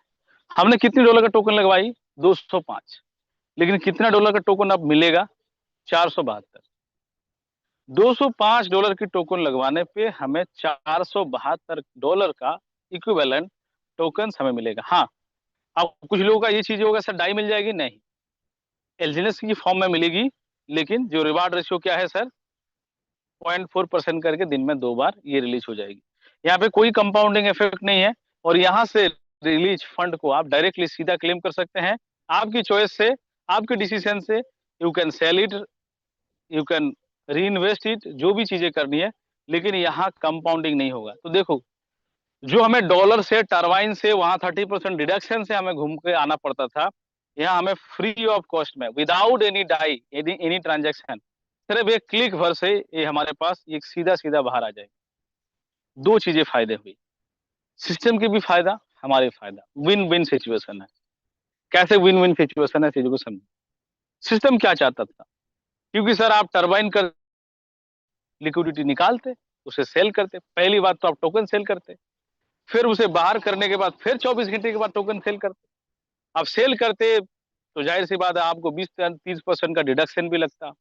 हमने कितनी डॉलर का टोकन लगवाई, 205, लेकिन कितना डॉलर का टोकन अब मिलेगा, 472। 205 डॉलर की टोकन लगवाने पे हमें 472 डॉलर का इक्विवेलेंट टोकन हमें मिलेगा। हाँ, अब कुछ लोगों का ये चीज होगा, सर डाई मिल जाएगी, नहीं, एलजीएस की फॉर्म में मिलेगी, लेकिन जो रिवार्ड रेशियो क्या है सर, 0.4% करके दिन में 2 बार ये रिलीज हो जाएगी। यहाँ पे कोई कंपाउंडिंग इफेक्ट नहीं है, और यहाँ से रिलीज फंड को आप डायरेक्टली सीधा क्लेम कर सकते हैं, आपकी चॉइस से, आपके डिसीजन से। You can sell it, you can री इन्वेस्ट इट, जो भी चीजें करनी है, लेकिन यहाँ कंपाउंडिंग नहीं होगा। तो देखो, जो हमें डॉलर से, टरबाइन से, वहां 30% डिडक्शन से हमें घूम के आना पड़ता था, यहाँ हमें फ्री ऑफ कॉस्ट में, without any DAI, any transaction, सिर्फ एक क्लिक भर से ये हमारे पास एक सीधा सीधा बाहर आ जाएगा। दो चीजें फायदे हुई, सिस्टम की भी फायदा, हमारे फायदा, विन विन सिचुएशन है। कैसे विन विन सिचुएशन है, चीजों को समझो। सिस्टम क्या चाहता था, क्योंकि सर आप टरबाइन कर लिक्विडिटी निकालते, उसे सेल करते, पहली बात तो आप टोकन सेल करते, फिर उसे बाहर करने के बाद फिर 24 घंटे के बाद टोकन सेल करते। आप सेल करते तो जाहिर सी बात है आपको 20-30% का डिडक्शन भी लगता,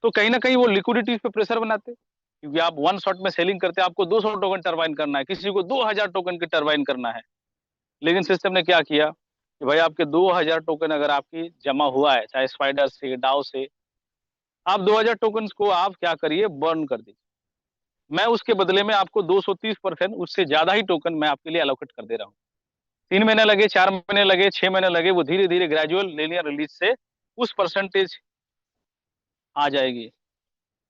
तो कहीं ना कहीं वो लिक्विडिटी पे प्रेशर बनाते, क्योंकि आप वन शॉट में सेलिंग करते, आपको 200 टोकन टरबाइन करना है, किसी को 2000 टोकन की टरबाइन करना है। लेकिन सिस्टम ने क्या किया कि भाई आपके 2000 टोकन अगर आपकी जमा हुआ है, चाहे स्पाइडर से, डाउ से, आप 2000 टोकन को आप क्या करिए, बर्न कर दीजिए। मैं उसके बदले में आपको 230%, उससे ज्यादा ही टोकन मैं आपके लिए एलोकेट कर दे रहा हूँ। 3 महीने लगे, 4 महीने लगे, 6 महीने लगे, वो धीरे धीरे ग्रेजुअल लिनियर रिलीज से उस परसेंटेज आ जाएगी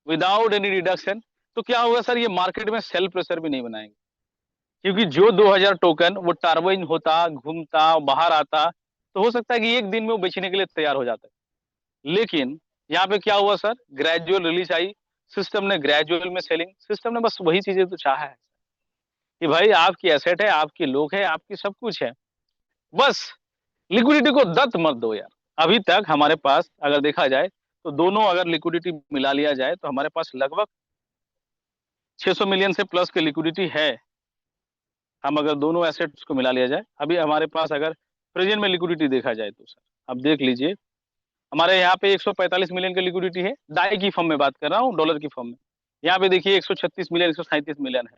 विदाउट एनी रिडक्शन। तो क्या होगा सर, ये मार्केट में सेल प्रेशर भी नहीं बनाएंगे, क्योंकि जो 2000 टोकन वो टरबाइन होता, घूमता, बाहर आता, तो हो सकता है कि एक दिन में वो बेचने के लिए तैयार हो जाता है। लेकिन यहाँ पे क्या हुआ सर, ग्रेजुअल रिलीज आई, सिस्टम ने ग्रेजुअल में सेलिंग, सिस्टम ने बस वही चीजें तो चाहा है कि भाई आपकी एसेट है, आपके लोग है, आपकी सब कुछ है, बस लिक्विडिटी को दत्त मत दो यार। अभी तक हमारे पास अगर देखा जाए तो दोनों अगर लिक्विडिटी मिला लिया जाए तो हमारे पास लगभग 600 मिलियन से प्लस की लिक्विडिटी है। हम अगर दोनों एसेट्स को मिला लिया जाए, अभी हमारे पास अगर प्रेजेंट में लिक्विडिटी देखा जाए तो सर अब देख लीजिए, हमारे यहाँ पे 145 मिलियन की लिक्विडिटी है, डाई की फॉर्म में बात कर रहा हूँ, डॉलर की फॉर्म में। यहाँ पे देखिए 136 मिलियन, 137 मिलियन है।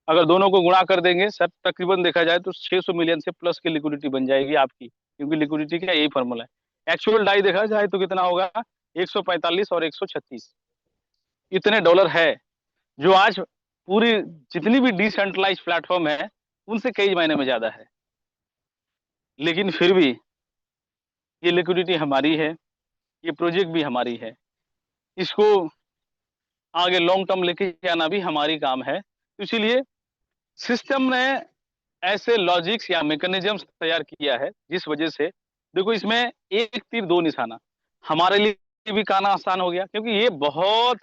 अगर दोनों को गुणा कर देंगे सर, तकरीबन देखा जाए तो 600 मिलियन से प्लस की लिक्विडिटी बन जाएगी आपकी, क्योंकि लिक्विडिटी का यही फॉर्मूला है। एक्चुअल डाई देखा जाए तो कितना होगा, 145 और 136, इतने डॉलर है, जो आज पूरी जितनी भी डिसेंट्रलाइज प्लेटफॉर्म है उनसे कई महीने में ज्यादा है। लेकिन फिर भी ये लिक्विडिटी हमारी है, ये प्रोजेक्ट भी हमारी है, इसको आगे लॉन्ग टर्म लेके जाना भी हमारी काम है। तो इसीलिए सिस्टम ने ऐसे लॉजिक्स या मैकेनिज्म्स तैयार किया है, जिस वजह से देखो इसमें एक तीर दो निशाना, हमारे लिए भी कहना आसान हो गया, क्योंकि ये बहुत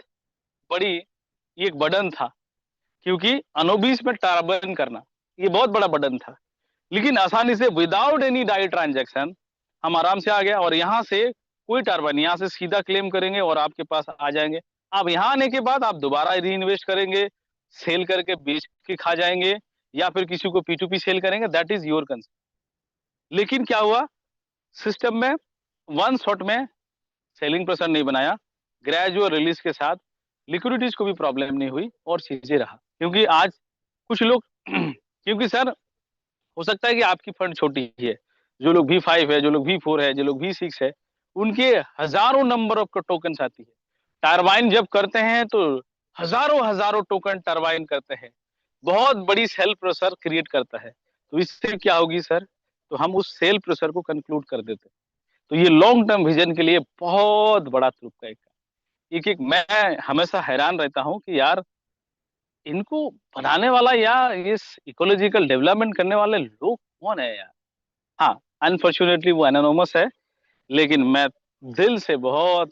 बड़ी एक बर्डन था, क्योंकि अनोबिस में टर्बाइन करना ये बहुत बड़ा बर्डन था, लेकिन आसानी से विदाउट एनी डाई ट्रांजैक्शन हम आराम से आ गया, और यहाँ से कोई टर्बाइन, यहाँ से सीधा क्लेम करेंगे और आपके पास आ जाएंगे। अब यहाँ आने के बाद आप दोबारा री इन्वेस्ट करेंगे, सेल करके बेच के खा जाएंगे, या फिर किसी को P2P सेल करेंगे, दैट इज योर कंसर्न। लेकिन क्या हुआ, सिस्टम में वन शॉट में सेलिंग प्रेशर नहीं बनाया, ग्रेजुअल रिलीज के साथ लिक्विडिटीज को भी प्रॉब्लम नहीं हुई और चीजें रहा। क्योंकि आज कुछ लोग क्योंकि सर हो सकता है कि आपकी फंड छोटी है, जो लोग V5 है, जो लोग V4 है, जो लोग V6 है, उनके हजारों नंबर ऑफ टोकन आती है। टरबाइन जब करते हैं तो हजारों हजारों टोकन टरबाइन करते हैं, बहुत बड़ी सेल प्रेशर क्रिएट करता है। तो इससे क्या होगी सर, तो हम उस सेल प्रेशर को कंक्लूड कर देते हैं। तो ये लॉन्ग टर्म विजन के लिए बहुत बड़ा तुर्क है। एक एक मैं हमेशा हैरान रहता हूँ कि यार इनको बनाने वाला या इस इकोलॉजिकल डेवलपमेंट करने वाले लोग कौन है यार। हाँ, अनफॉर्चुनेटली वो एनोनमस है, लेकिन मैं दिल से बहुत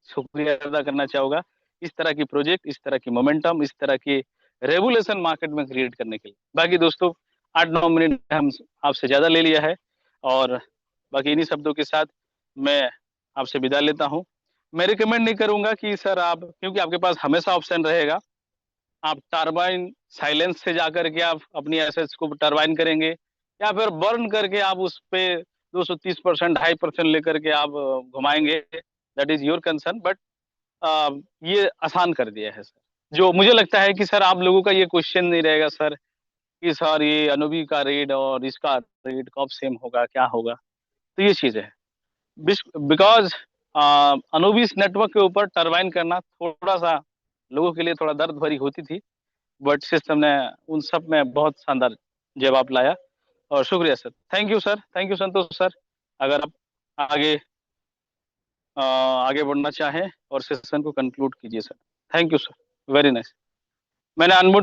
शुक्रिया अदा करना चाहूंगा इस तरह की प्रोजेक्ट, इस तरह की मोमेंटम, इस तरह की रेवोल्यूशन मार्केट में क्रिएट करने के लिए। बाकी दोस्तों 8-9 मिनट हम आपसे ज्यादा ले लिया है, और बाकी इन्हीं शब्दों के साथ मैं आपसे विदा लेता हूं। मैं रिकमेंड नहीं करूंगा कि सर आप, क्योंकि आपके पास हमेशा ऑप्शन रहेगा, आप टरबाइन साइलेंस से जाकर के आप अपनी एसेट्स को टरबाइन करेंगे, या फिर बर्न करके आप उस पे 230% 2.5% लेकर के आप घुमाएंगे, that is your concern. But ये आसान कर दिया है सर। जो मुझे लगता है कि सर आप लोगों का ये क्वेश्चन नहीं रहेगा सर कि सर ये अनुबी का रेट और इसका रेट कब सेम होगा, क्या होगा। तो ये चीज है, बिकॉज अनुबीस नेटवर्क के ऊपर टरबाइन करना थोड़ा सा लोगों के लिए थोड़ा दर्द भरी होती थी, बट सिस्टम ने उन सब में बहुत शानदार जवाब लाया। और शुक्रिया sir, thank you sir, thank you Santosh sir. अगर आप आगे आगे बढ़ना चाहें और सेशन को कंक्लूड कीजिए sir. Thank you sir, very nice. मैंने अनम्यूट